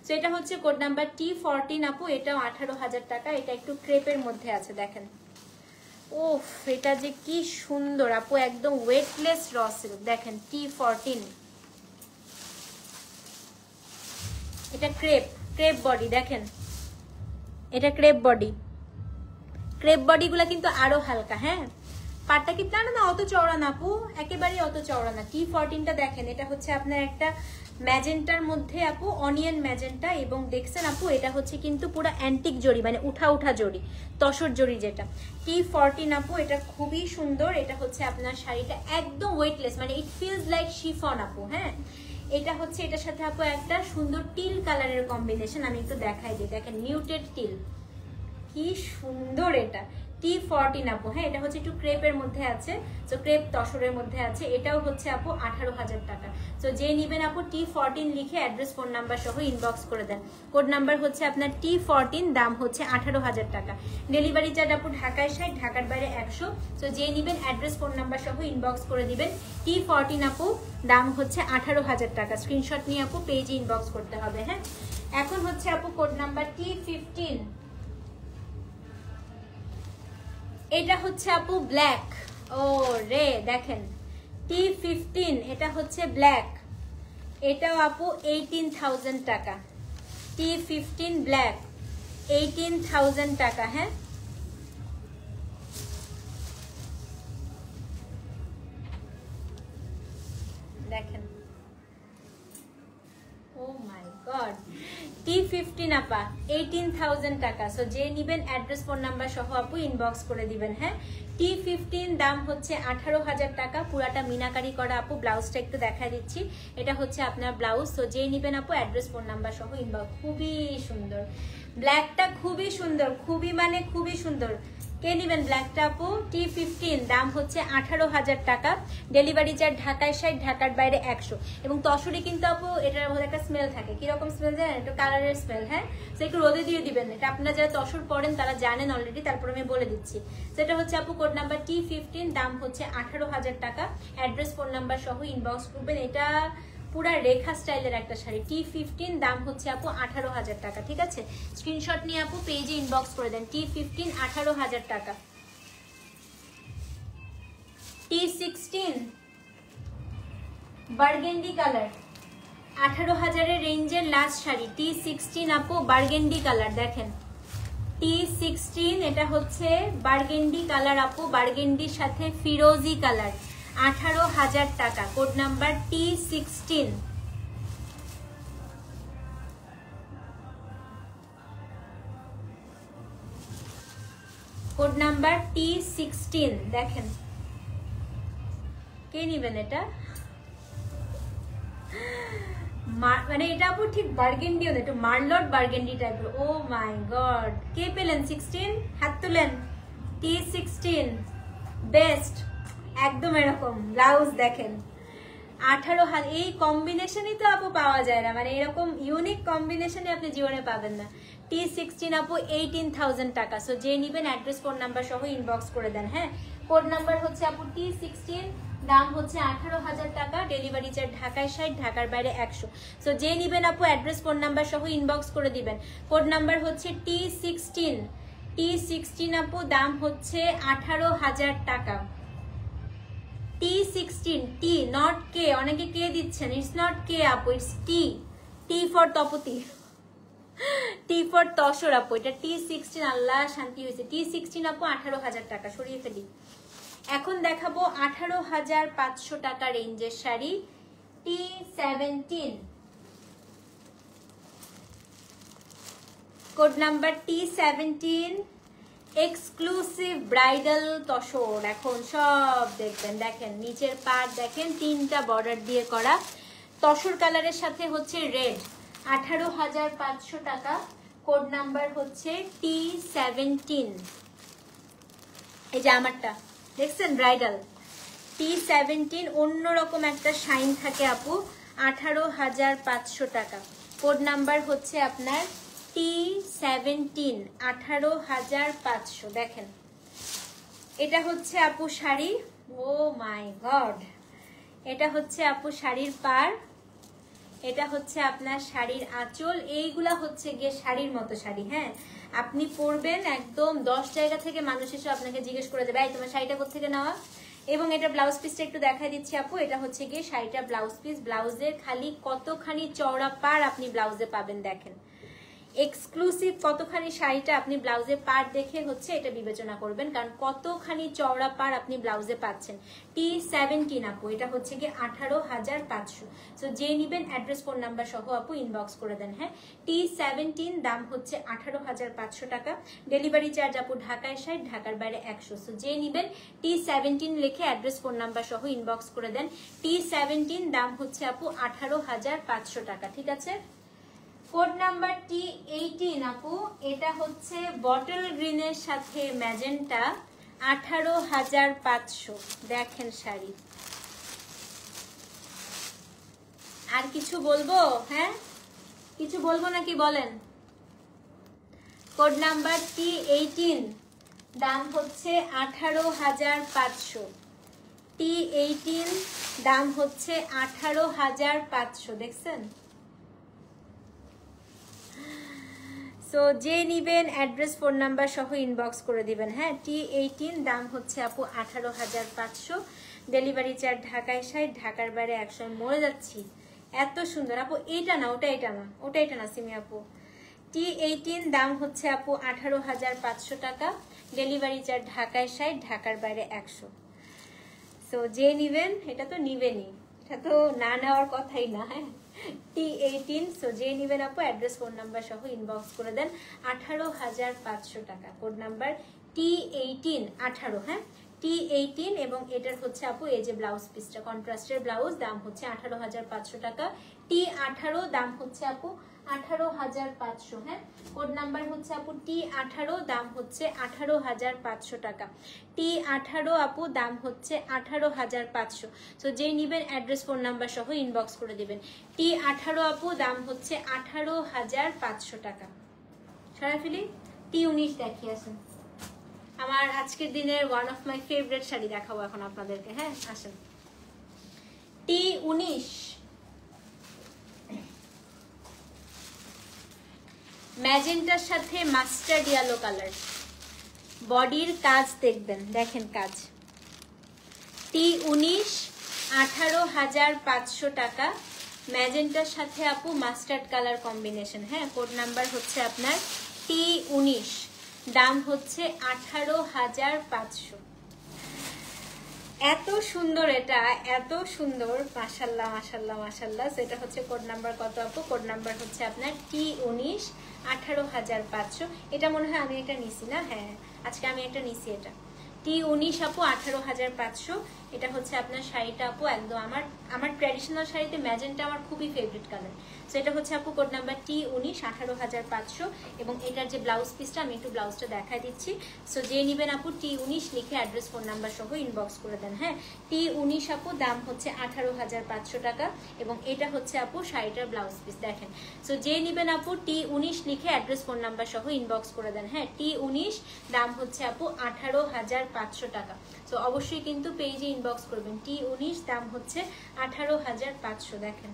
তো এটা হচ্ছে কোড নাম্বার T14 আপু, এটাও 18,000 টাকা। এটা একটু ক্রেপের মধ্যে আছে, দেখেন। ওফ, এটা যে কি সুন্দর আপু, একদম ওয়েটলেস র সিল্ক, দেখেন T14। এটা ক্রেপ বডি, দেখেন এটা ক্রেপ বডি। ক্রেপ বডি গুলা কিন্তু আরো হালকা। হ্যাঁ, পাটটা কি না অত চওড়া না আপু, একেবারেই অত চওড়া না। T14টা দেখেন, এটা হচ্ছে আপনার একটা ম্যাজেন্টার মধ্যে আপু, অনিয়ন ম্যাজেন্টা। এবং দেখছেন আপু, এটা হচ্ছে কিন্তু পুরো অ্যান্টিক জড়ি, মানে উঠা জড়ি, তসর জড়ি যেটা। T14 আপু, এটা খুবই সুন্দর। এটা হচ্ছে আপনার শাড়িটা একদম ওয়েটলেস, মানে ইট ফিলস লাইক শিফন আপু। হ্যাঁ, এটা হচ্ছে এটার সাথে আপু একটা সুন্দর টিল কালারের কম্বিনেশন, আমি একটু দেখাই দিই। দেখেন মিউটেড টিল, কি সুন্দর এটা। T14 আপু। হ্যাঁ, এটা হচ্ছে একটু ক্রেপের মধ্যে আছে, তো ক্রেপ তসরের মধ্যে আছে। এটাও হচ্ছে আপু 18,000 টাকা। তো যে নিবেন আপু T14 লিখে অ্যাড্রেস ফোন নাম্বার সহ ইনবক্স করে দেন। কোড নাম্বার হচ্ছে আপনার T14, দাম হচ্ছে 18,000 টাকা। ডেলিভারি চার্জ আপু ঢাকায় 60, ঢাকার বাইরে 100। তো যে নিবেন অ্যাড্রেস ফোন নাম্বার সহ ইনবক্স করে দিবেন। T14 আপু, দাম হচ্ছে 18,000 টাকা। স্ক্রিনশট নিয়ে আপু পেজে ইনবক্স করতে হবে। হ্যাঁ, এখন হচ্ছে আপু কোড নাম্বার T15। এটা হচ্ছে আপু ব্ল্যাক। ও রে, দেখেন T15, এটা হচ্ছে ব্ল্যাক। এটাও আপু 18,000 টাকা। T15 ব্ল্যাক, 18,000 টাকা। হ্যাঁ, দেখেন। ও মাই গড, T15 আপা 18,000 টাকা। সো যে নিবেন অ্যাড্রেস ফোন নাম্বার সহ আপু ইনবক্স করে দিবেন। হ্যাঁ, T15 দাম হচ্ছে 18,000 টাকা। পুরাটা মিনাকারি করা আপু। ব্লাউজটা একটু দেখা দিচ্ছি, এটা হচ্ছে আপনার ব্লাউজ। তো যে নিবেন আপু অ্যাড্রেস ফোন নাম্বার সহ ইনবক্স। খুবই সুন্দর ব্ল্যাকটা, খুবই সুন্দর, খুবই মানে খুবই সুন্দর। কে নেবেন ব্ল্যাকটা আপু? T15 দাম হচ্ছে 18,000 টাকা, ডেলিভারি চার্জ ঢাকায় 60, ঢাকার বাইরে 100। এবং তসরি কিন্তু আপু এটার মধ্যে একটা স্মেল থাকে, কিরকম স্মেল জানেন? একটু কালারের স্মেল। হ্যাঁ, তো একটু রোদে দিয়ে দিবেন, এটা আপনারা যারা তসর পরেন তারা জানেন অলরেডি, তারপর আমি বলে দিচ্ছি। সেটা হচ্ছে আপু কোড নাম্বার T15, দাম হচ্ছে 18,000 টাকা, অ্যাড্রেস ফোন নাম্বার সহ ইনবক্স করবেন। এটা পুরা রেখা স্টাইলের একটা শাড়ি, T15 দাম হচ্ছে আপু 18,000 টাকা। ঠিক আছে, স্ক্রিনশট নিয়ে আপু পেজে ইনবক্স করে দেন। T15 18,000 টাকা। T16 বার্গেন্ডি কালার, 18,000 এর রেঞ্জের লাস্ট শাড়ি। T16 আপু বার্গেন্ডি কালার, দেখেন T16, এটা হচ্ছে বার্গেন্ডি কালার আপু, বার্গেন্ডির সাথে ফিরোজি কালার, 18,000 টাকা। Code number T16। Code number T16, দেখেন কে নিবেন এটা? মানে এটা আপু ঠিক বার্গেন্ডিও না, একটু মার্লট বার্গেন্ডি টাইপের। ও মাই গড, কে পেলেন 16? হাত তুলেন। T16 বেস্ট, একদম এরকম ব্লাউজ দেখেন, 18,000। এই কম্বিনেশনই তো আপু পাওয়া যায় না, মানে এরকম ইউনিক কম্বিনেশনই আপনি জীবনে পাবেন না। T16 আপু 18,000 টাকা। সো যে নিবেন অ্যাড্রেস ফোন নাম্বার সহ ইনবক্স করে দেন। হ্যাঁ, কোড নাম্বার হচ্ছে আপু T16, দাম হচ্ছে 18,000 টাকা, ডেলিভারি চার্জ ঢাকায় 60, ঢাকার বাইরে 100। সো যে নিবেন আপু অ্যাড্রেস ফোন নাম্বার সহ ইনবক্স করে দিবেন। কোড নাম্বার হচ্ছে T16। T16 আপু দাম হচ্ছে 18,000 টাকা। T16, T not K, অনেকে কে দিচ্ছেন, ইটস নট K আপু, it's T, T for Tapati, T for tussar আপু, এটা T16। আল্লাহ শান্তি হয়েছে। T16 আপু 18,000 টাকা, সরিয়ে ফেলি। এখন দেখাবো 18,500 টাকা রেঞ্জের sari, T17। Code number T17, exclusive bridal tussar. এখন সব দেখবেন, দেখেন নিচের পাড় দেখেন, 3টা বর্ডার দিয়ে করা, তসর কালারের সাথে হচ্ছে রেড, 18,500 টাকা। কোড নাম্বার হচ্ছে T17। এই যে আমারটা দেখছেন ব্রাইডাল, T17 অন্যরকম একটা শাইন থাকে আপু, 18,500 টাকা। কোড নাম্বার হচ্ছে আপনার T17, 18,500। দেখেন এটা হচ্ছে আপু শাড়ি, ও মাই গড, এটা হচ্ছে আপু শাড়ির পাড়, এটা হচ্ছে আপনার শাড়ির আঁচল। এইগুলা হচ্ছে গিয়ে শাড়ির মতো শাড়ি। হ্যাঁ, আপনি পরবেন একদম 10 জায়গা থেকে মানুষ এসে আপনাকে জিজ্ঞেস করে দেবে, এই তোমার শাড়িটা কোথেকে নেওয়া? এবং এটা ব্লাউজ পিসটা একটু দেখাই দিচ্ছি আপু, এটা হচ্ছে গিয়ে শাড়িটা ব্লাউজ পিস। ব্লাউজের খালি কতখানি চওড়া পাড় আপনি ব্লাউজে পাবেন, দেখেন এক্সক্লুসিভ কতখানি শাড়িটা আপনি ব্লাউজে পার দেখে হচ্ছে এটা বিবেচনা করবেন, কারণ কতখানি চওড়া পার আপনি ব্লাউজে পাচ্ছেন। T17 আপু, এটা হচ্ছে কি 18,500। সো যে নিবেন অ্যাড্রেস ফোন নাম্বার সহ আপু ইনবক্স করে দেন। হ্যাঁ, T17 দাম হচ্ছে 18,500 টাকা, ডেলিভারি চার্জ আপু ঢাকায় 60, ঢাকার বাইরে 100। সো যে নিবেন T17 লিখে অ্যাড্রেস ফোন নাম্বার সহ ইনবক্স করে দেন। T17 দাম হচ্ছে আপু 18,500 টাকা। ঠিক আছে, কোড নাম্বার T18 আপু, এটা হচ্ছে বটল গ্রিনের সাথে ম্যাজেন্টা, 18,500। দেখেন শাড়ি, আর কিছু বলবো? হ্যাঁ, কিছু বলবো নাকি বলেন? কোড নাম্বার T18, দাম হচ্ছে 18,500। T18 দাম হচ্ছে 18,500। দেখছেন? সো যে নিবেন অ্যাড্রেস ফোন নাম্বার সহ ইনবক্স করে দিবেন। হ্যাঁ, T18 দাম হচ্ছে আপু 18,500, ডেলিভারি চার্জ ঢাকায় 60, ঢাকার বাইরে 100। মরে যাচ্ছি, এত সুন্দর আপু। এইটা না, ওটা এটা না, ওটা এটা না সিমি আপু। T18 দাম হচ্ছে আপু 18,500 টাকা, ডেলিভারি চার্জ ঢাকায় 60, ঢাকার বাইরে 100। সো যে নিবেন, এটা তো নিবেনই, এটা তো না নেওয়ার কথাই না। হ্যাঁ, T18। সো যে নিবেন আপু অ্যাড্রেস ফোন নাম্বার সহ ইনবক্স করে দেন, 18,500 টাকা। Code number T18, 18। হ্যাঁ, T18। এবং এটার হচ্ছে আপু এই যে ব্লাউজ পিসটা কন্ট্রাস্টের ব্লাউজ, দাম হচ্ছে 18,500 টাকা। T18 দাম হচ্ছে আপু 18,500। হ্যাঁ, কোড নাম্বার হচ্ছে আপু T18, দাম হচ্ছে 18,500 টাকা। T18 আপু, দাম হচ্ছে 18,500। তো যেই নিবেন অ্যাড্রেস ফোন নাম্বার সহ ইনবক্স করে দিবেন। T18 আপু, দাম হচ্ছে 18,500 টাকা। সরাফিলি T19 দেখিয়ে আসেন। আমার আজকের দিনের one of my favourite sari দেখাবো এখন আপনাদেরকে। হ্যাঁ, আসেন। T19 ম্যাজেন্টার সাথে মাস্টার্ড ইয়েলো কালার, বডির কাজ দেখবেন, দেখেন কাজ। T19 18,500 টাকা, ম্যাজেন্টার সাথে আপু মাস্টার্ড কালার কম্বিনেশন। হ্যাঁ, কোড নাম্বার হচ্ছে আপনার T19, দাম হচ্ছে 18,500। এত সুন্দর, এটা এত সুন্দর, মাশাল্লাহ মাশাল্লাহ মাশাল্লাহ। সেটা হচ্ছে কোড নাম্বার কত আপু? কোড নাম্বার হচ্ছে আপনার T19, 18,500। এটা মনে হয় আমি একটা নিছি না? হ্যাঁ, আজকে আমি একটা নিছি। এটা T19 আপু, 18,500। এটা হচ্ছে আপনার শাড়িটা আপু, একদম আমার ট্র্যাডিশনাল শাড়িতে ম্যাজেন্টা আমার খুবই ফেভারিট কালার। সো এটা হচ্ছে আপু কোড নাম্বার T19, 18,500। এবং এটার যে ব্লাউজ পিসটা, আমি একটু ব্লাউজটা দেখাই দিচ্ছি। সো যে নিবেন আপু T19 লিখে অ্যাড্রেস ফোন নাম্বার সহ ইনবক্স করে দেন। হ্যাঁ, T19 আপু, দাম হচ্ছে 18,500 টাকা। এবং এটা হচ্ছে আপু শাড়িটার ব্লাউজ পিস, দেখেন। সো যে নিবেন আপু T19 লিখে অ্যাড্রেস ফোন নাম্বার সহ ইনবক্স করে দেন। হ্যাঁ, T19, দাম হচ্ছে আপু 18,500 টাকা। সো অবশ্যই কিন্তু পেজে ইনবক্স করবেন। T19, দাম হচ্ছে 18,500। দেখেন,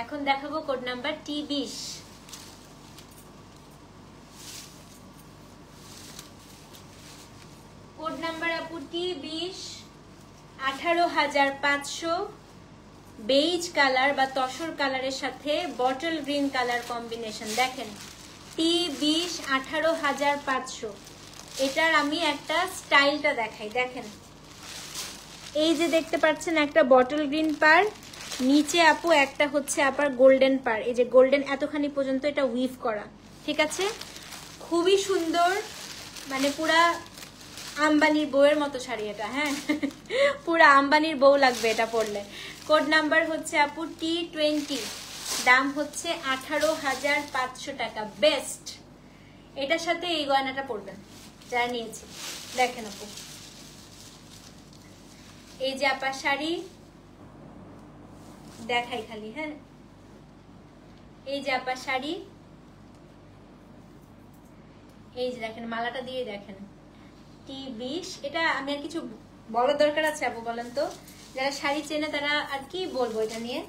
এখন দেখাবো code number T20। Code number আপু T20, 18,500। বেইজ কালার বা তসর কালারের সাথে বটল গ্রিন কালার কম্বিনেশন। দেখেন, T20, 18,500। এটার আমি একটা স্টাইলটা দেখাই। দেখেন, এই যে দেখতে পাচ্ছেন একটা বটল গ্রিন পার, নিচে আপু একটা হচ্ছে আবার গোল্ডেন পার। এই যে গোল্ডেন এতখানি পর্যন্ত এটা উইভ করা, ঠিক আছে? খুবই সুন্দর, মানে পুরা আম্বানির বউয়ের মতো শাড়ি এটা। হ্যাঁ, পুরা আম্বানির বউ লাগবে এটা পরলে। কোড নাম্বার হচ্ছে আপু T20, দাম হচ্ছে 18,500 টাকা। বেস্ট, এটার সাথে এই গয়নাটা পরবেন যারা নিয়েছে। দেখেন আপু, এই যে আপা শাড়ি দেখাই খালি। হ্যাঁ, এই যে আপা শাড়ি, এই যে দেখেন মালাটা দিয়ে দেখেন। T20, এটা আমি আর কিছু বলার দরকার আছে আপু? বলেন তো, যারা শাড়ি চেনে তারা আর কি বলবো এটা নিয়ে।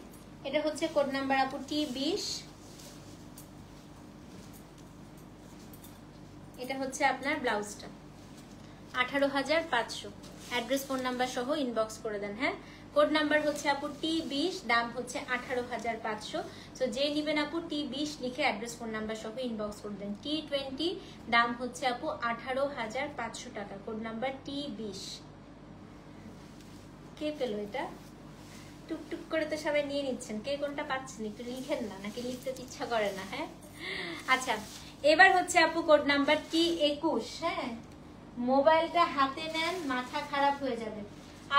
এটা হচ্ছে কোড নাম্বার আপু T20। এটা হচ্ছে আপনার ব্লাউজটা, 18,500। অ্যাড্রেস ফোন নাম্বার সহ ইনবক্স করে দেন। হ্যাঁ, কোড নাম্বার হচ্ছে আপু T20, দাম হচ্ছে 18,500। সো যে নিবেন আপু T20 লিখে অ্যাড্রেস ফোন নাম্বার সহ ইনবক্স করে দেন। T20, দাম হচ্ছে আপু 18,500 টাকা। Code number T20। কে পেলো এটা? টুকটুক করে তো সবাই নিয়ে নিচ্ছেন, কে কোনটা পাচ্ছেন একটু লিখেন না, নাকি লিখতে ইচ্ছা করে না? হ্যাঁ, আচ্ছা, এবার হচ্ছে আপু কোড নাম্বার T21। হ্যাঁ, মোবাইলটা হাতে নেন, মাথা খারাপ হয়ে যাবে।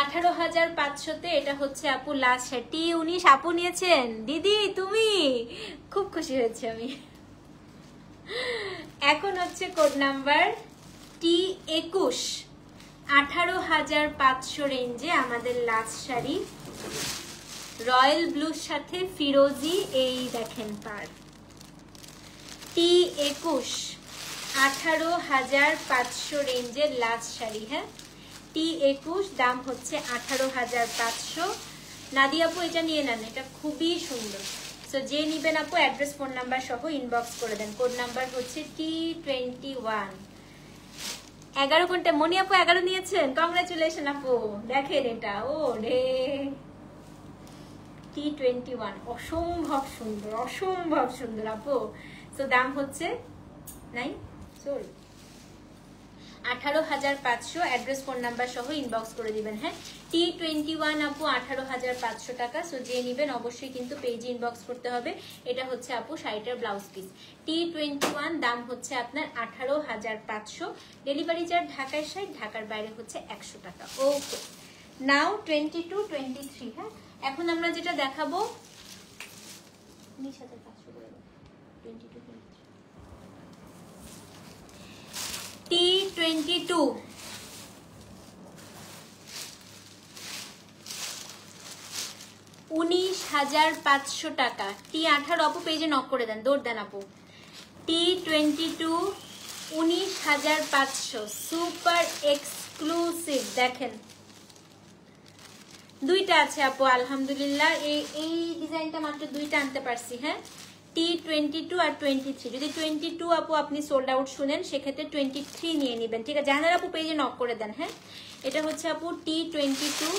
18,500-তে এটা হচ্ছে আপু লাস্ট। T19 আপু নিয়েছেন। দিদি তুমি, খুব খুশি হয়েছে আমি। এখন হচ্ছে কোড নাম্বার T21, 18,500 রেঞ্জে আমাদের লাস্ট শাড়ি, রয়্যাল ব্লুর সাথে ফিরোজি। এই দেখেন পার, T21, 18,500 রেঞ্জের লাস্ট শাড়ি। হ্যাঁ, T21, দাম হচ্ছে 18,500। নাদিয়া আপু এটা নিয়ে নেন, এটা খুবই সুন্দর। সো যে নিবেন আপু অ্যাড্রেস ফোন নাম্বার সহ ইনবক্স করে দেন। কোড নাম্বার হচ্ছে T21। 11 কোনটা? মনি আপু 11 নিয়েছেন, কংগ্রাচুলেশন আপু। দেখেন এটা, ও রে, T21 অসম্ভব সুন্দর, অসম্ভব সুন্দর আপু। সো দাম হচ্ছে 18,500। অ্যাড্রেস ফোন নাম্বার সহ ইনবক্স করে দিবেন। হ্যাঁ, T21 আপু, 18,500 টাকা। সো যে নিবেন অবশ্যই কিন্তু পেজে ইনবক্স করতে হবে। এটা হচ্ছে আপু শাড়িটার ব্লাউজ পিস। T21, দাম হচ্ছে আপনার 18,500। ডেলিভারি চার্জ ঢাকার সাইড, ঢাকার বাইরে হচ্ছে 100 টাকা। ওকে, নাও 22, 23। হ্যাঁ, এখন আমরা যেটা দেখাবো 19,500 করে দাও। 22 T22 19,500 টাকা। T18 আপু পেজে নক করে দেন, দৌড় দেন আপু। T22 19,500 super exclusive. দেখেন দুইটা আছে আপু আলহামদুলিল্লাহ। এই ডিজাইনটা মাত্র দুইটা আনতে পারছি। হ্যাঁ, T22 আর 23। যদি 22 আপু আপনি সোল্ড আউট শুনেন সেক্ষেত্রে 23 নিয়ে নেবেন, ঠিক আছে? জাহানারা আপু পেজে নক করে দেন। হ্যাঁ, এটা হচ্ছে আপু T22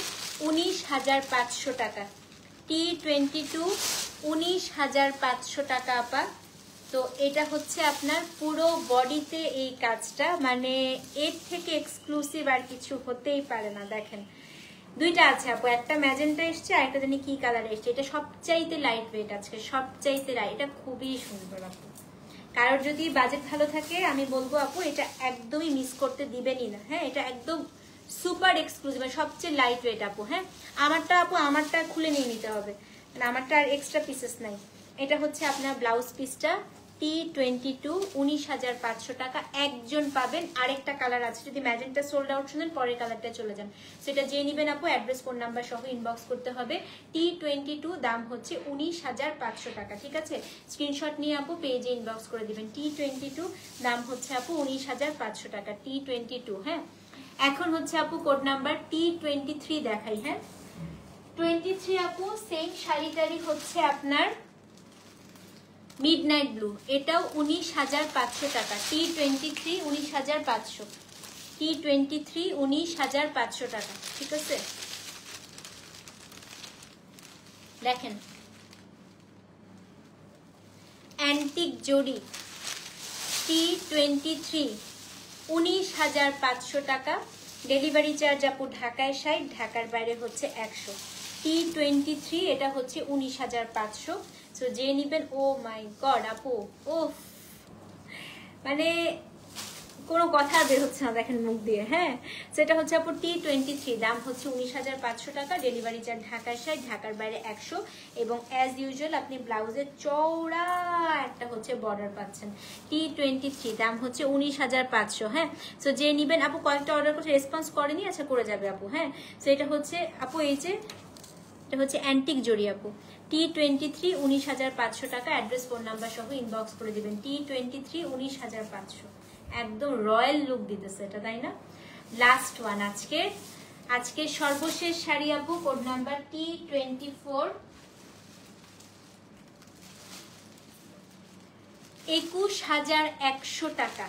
19,500 টাকা। T22 19,500 টাকা আপা। তো এটা হচ্ছে আপনার পুরো বডিতে এই কাজটা, মানে এর থেকে এক্সক্লুসিভ আর কিছু হতেই পারে না। দেখেন দুইটা আছে আপু, একটা ম্যাজেন্টা এসছে আর একটা জানি কি কালার এসছে। এটা সবচাইতে লাইট ওয়েট আজকে, সবচাইতে লাইট। এটা খুবই সুন্দর আপু। কারোর যদি বাজেট ভালো থাকে আমি বলবো আপু এটা একদমই মিস করতে দিবেনই না। হ্যাঁ, এটা একদম সুপার এক্সক্লুসিভ, সবচেয়ে লাইট ওয়েট আপু। হ্যাঁ, আমারটা আপু আমারটা খুলে নিয়ে নিতে হবে, মানে আমারটা আর এক্সট্রা পিসেস নাই। এটা হচ্ছে আপনার ব্লাউজ পিসটা। T22 19,500 টাকা। একজন পাবেন। আরেকটা কালার আছে, যদি ম্যাজেন্টা সোল্ড আউট শুনেন পরের কালারটা চলে যান। সেটা যে নেবেন আপু অ্যাড্রেস ফোন নাম্বার সহ ইনবক্স করতে হবে। T22 দাম হচ্ছে 19,500 টাকা, ঠিক আছে? স্ক্রিনশট নিয়ে আপু পেজে ইনবক্স করে দিবেন। T22 দাম হচ্ছে আপু 19,500 টাকা। T22। হ্যাঁ, এখন হচ্ছে আপু কোড নাম্বার T23 দেখাই। হ্যাঁ, 23 আপু সেম শাড়িটারই হচ্ছে আপনার মিডনাইট ব্লু। এটাও 19,500 টাকা। T23 19,500। T23 19,500 টাকা, ঠিক আছে? দেখেন অ্যান্টিক জড়ি। T23 19,500 টাকা। ডেলিভারি চার্জ আপু ঢাকায় 60, ঢাকার বাইরে হচ্ছে 100। T23 এটা হচ্ছে 19,500। সো যে নিবেন, ও মাই গড আপু, ও মানে কোনো কথা বের হচ্ছে না দেখেন মুখ দিয়ে। হ্যাঁ, সেটা হচ্ছে আপু T23 দাম হচ্ছে 19,500 টাকা। ডেলিভারি চার্জ ঢাকায় 60, ঢাকার বাইরে 100। এবং অ্যাজ ইউজুয়াল আপনি ব্লাউজের চওড়া একটা হচ্ছে বর্ডার পাচ্ছেন। T23 দাম হচ্ছে 19,500। হ্যাঁ, সো যে নিবেন আপু কয়েকটা অর্ডার করছে, রেসপন্স করেনি, আচ্ছা করে যাবে আপু। হ্যাঁ, সো এটা হচ্ছে আপু এই যে এটা হচ্ছে অ্যান্টিক জড়ি আপু। T23 19,500 টাকা। অ্যাড্রেস ফোন নাম্বার সহ ইনবক্স করে দিবেন। T23 19,500। একদম রয়্যাল লুক দিতেছে এটা, তাই না? লাস্ট ওয়ান আজকে সর্বশেষ শাড়ি আপু, কোড নাম্বার T24 21,100 টাকা।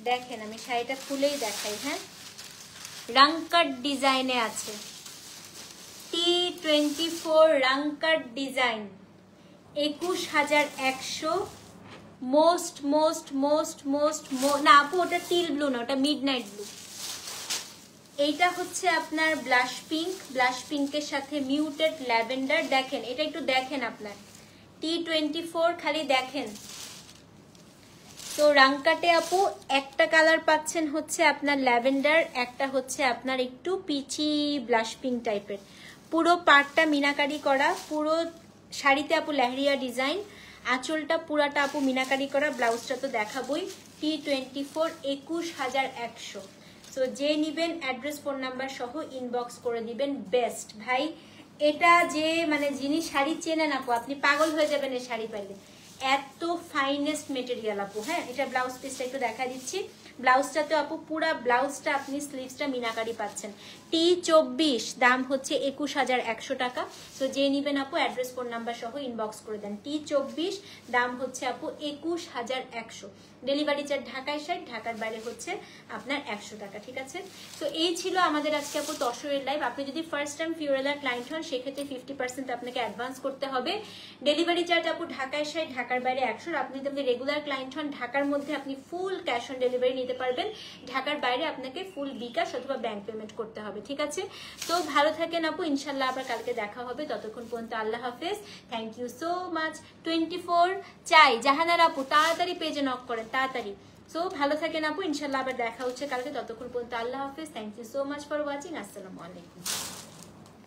দেখেন আমি শাড়িটা খুলেই দেখাই। হ্যাঁ, রাংকাট ডিজাইনে আছে। T24 রাংকাট design 21,100। Most most most most না আপু ওটা টিল ব্লু না, ওটা মিডনাইট ব্লু। এইটা হচ্ছে আপনার ব্লাশ পিঙ্ক, ব্লাশ পিঙ্কের সাথে মিউটেড ল্যাভেন্ডার। দেখেন এটা একটু দেখেন আপনার। T24 খালি দেখেন। তো রাংকাটে আপু একটা কালার পাচ্ছেন হচ্ছে আপনার ল্যাভেন্ডার, একটা হচ্ছে আপনার একটু পিচি ব্লাশ পিঙ্ক টাইপের। পুরো পাড়টা মিনাকারি করা, পুরো শাড়িতে আপু লেহরিয়া ডিজাইন, আঁচলটা পুরাটা আপু মিনাকারি করা, ব্লাউজটা তো দেখাবই। T24 21,100। সো যে নিবেন অ্যাড্রেস ফোন নাম্বার সহ ইনবক্স করে দিবেন। বেস্ট ভাই, এটা যে মানে যিনি শাড়ি চেনেন আপু আপনি পাগল হয়ে যাবেন এই শাড়ি পাইলে। এত ফাইনেস্ট মেটেরিয়াল আপু। হ্যাঁ, এটা ব্লাউজ পিসটা একটু দেখা দিচ্ছি। ব্লাউজটাতে আপু পুরা ব্লাউজটা আপনি স্লিভসটা মিনাকারি পাচ্ছেন। T24 দাম হচ্ছে 21,100 টাকা। সো যে নিবেন আপু অ্যাড্রেস ফোন নাম্বার সহ ইনবক্স করে দেন। T24 দাম হচ্ছে আপু 21,100। ডেলিভারি চার্জ ঢাকায় 60, ঢাকার বাইরে হচ্ছে আপনার 100 টাকা, ঠিক আছে? তো এই ছিল আমাদের আজকে আপু তসরের লাইভ। আপনি যদি ফার্স্ট টাইম ফিওরেলার ক্লায়েন্ট হন সেক্ষেত্রে 50% আপনাকে অ্যাডভান্স করতে হবে। ডেলিভারি চার্জ আপু ঢাকায় 60, ঢাকার বাইরে 100। আপনি যদি রেগুলার ক্লায়েন্ট হন ঢাকার মধ্যে আপনি ফুল ক্যাশ অন ডেলিভারি নিতে পারবেন, ঢাকার বাইরে আপনাকে ফুল বিকাশ অথবা ব্যাংক পেমেন্ট করতে হবে, ঠিক আছে? তো ভালো থাকেন আপু, ইনশাল্লাহ আবার কালকে দেখা হবে। ততক্ষণ পর্যন্ত আল্লাহ হাফেজ। Thank you so much. 24 চাই জাহানার আপু, তাড়াতাড়ি পেজে নক করেন তাড়াতাড়ি। সো ভালো থাকেন আপু, ইনশাল্লাহ আবার দেখা হচ্ছে কালকে। ততক্ষণ পর্যন্ত আল্লাহ হাফেজ। Thank you so much for watching. আসসালামু আলাইকুম।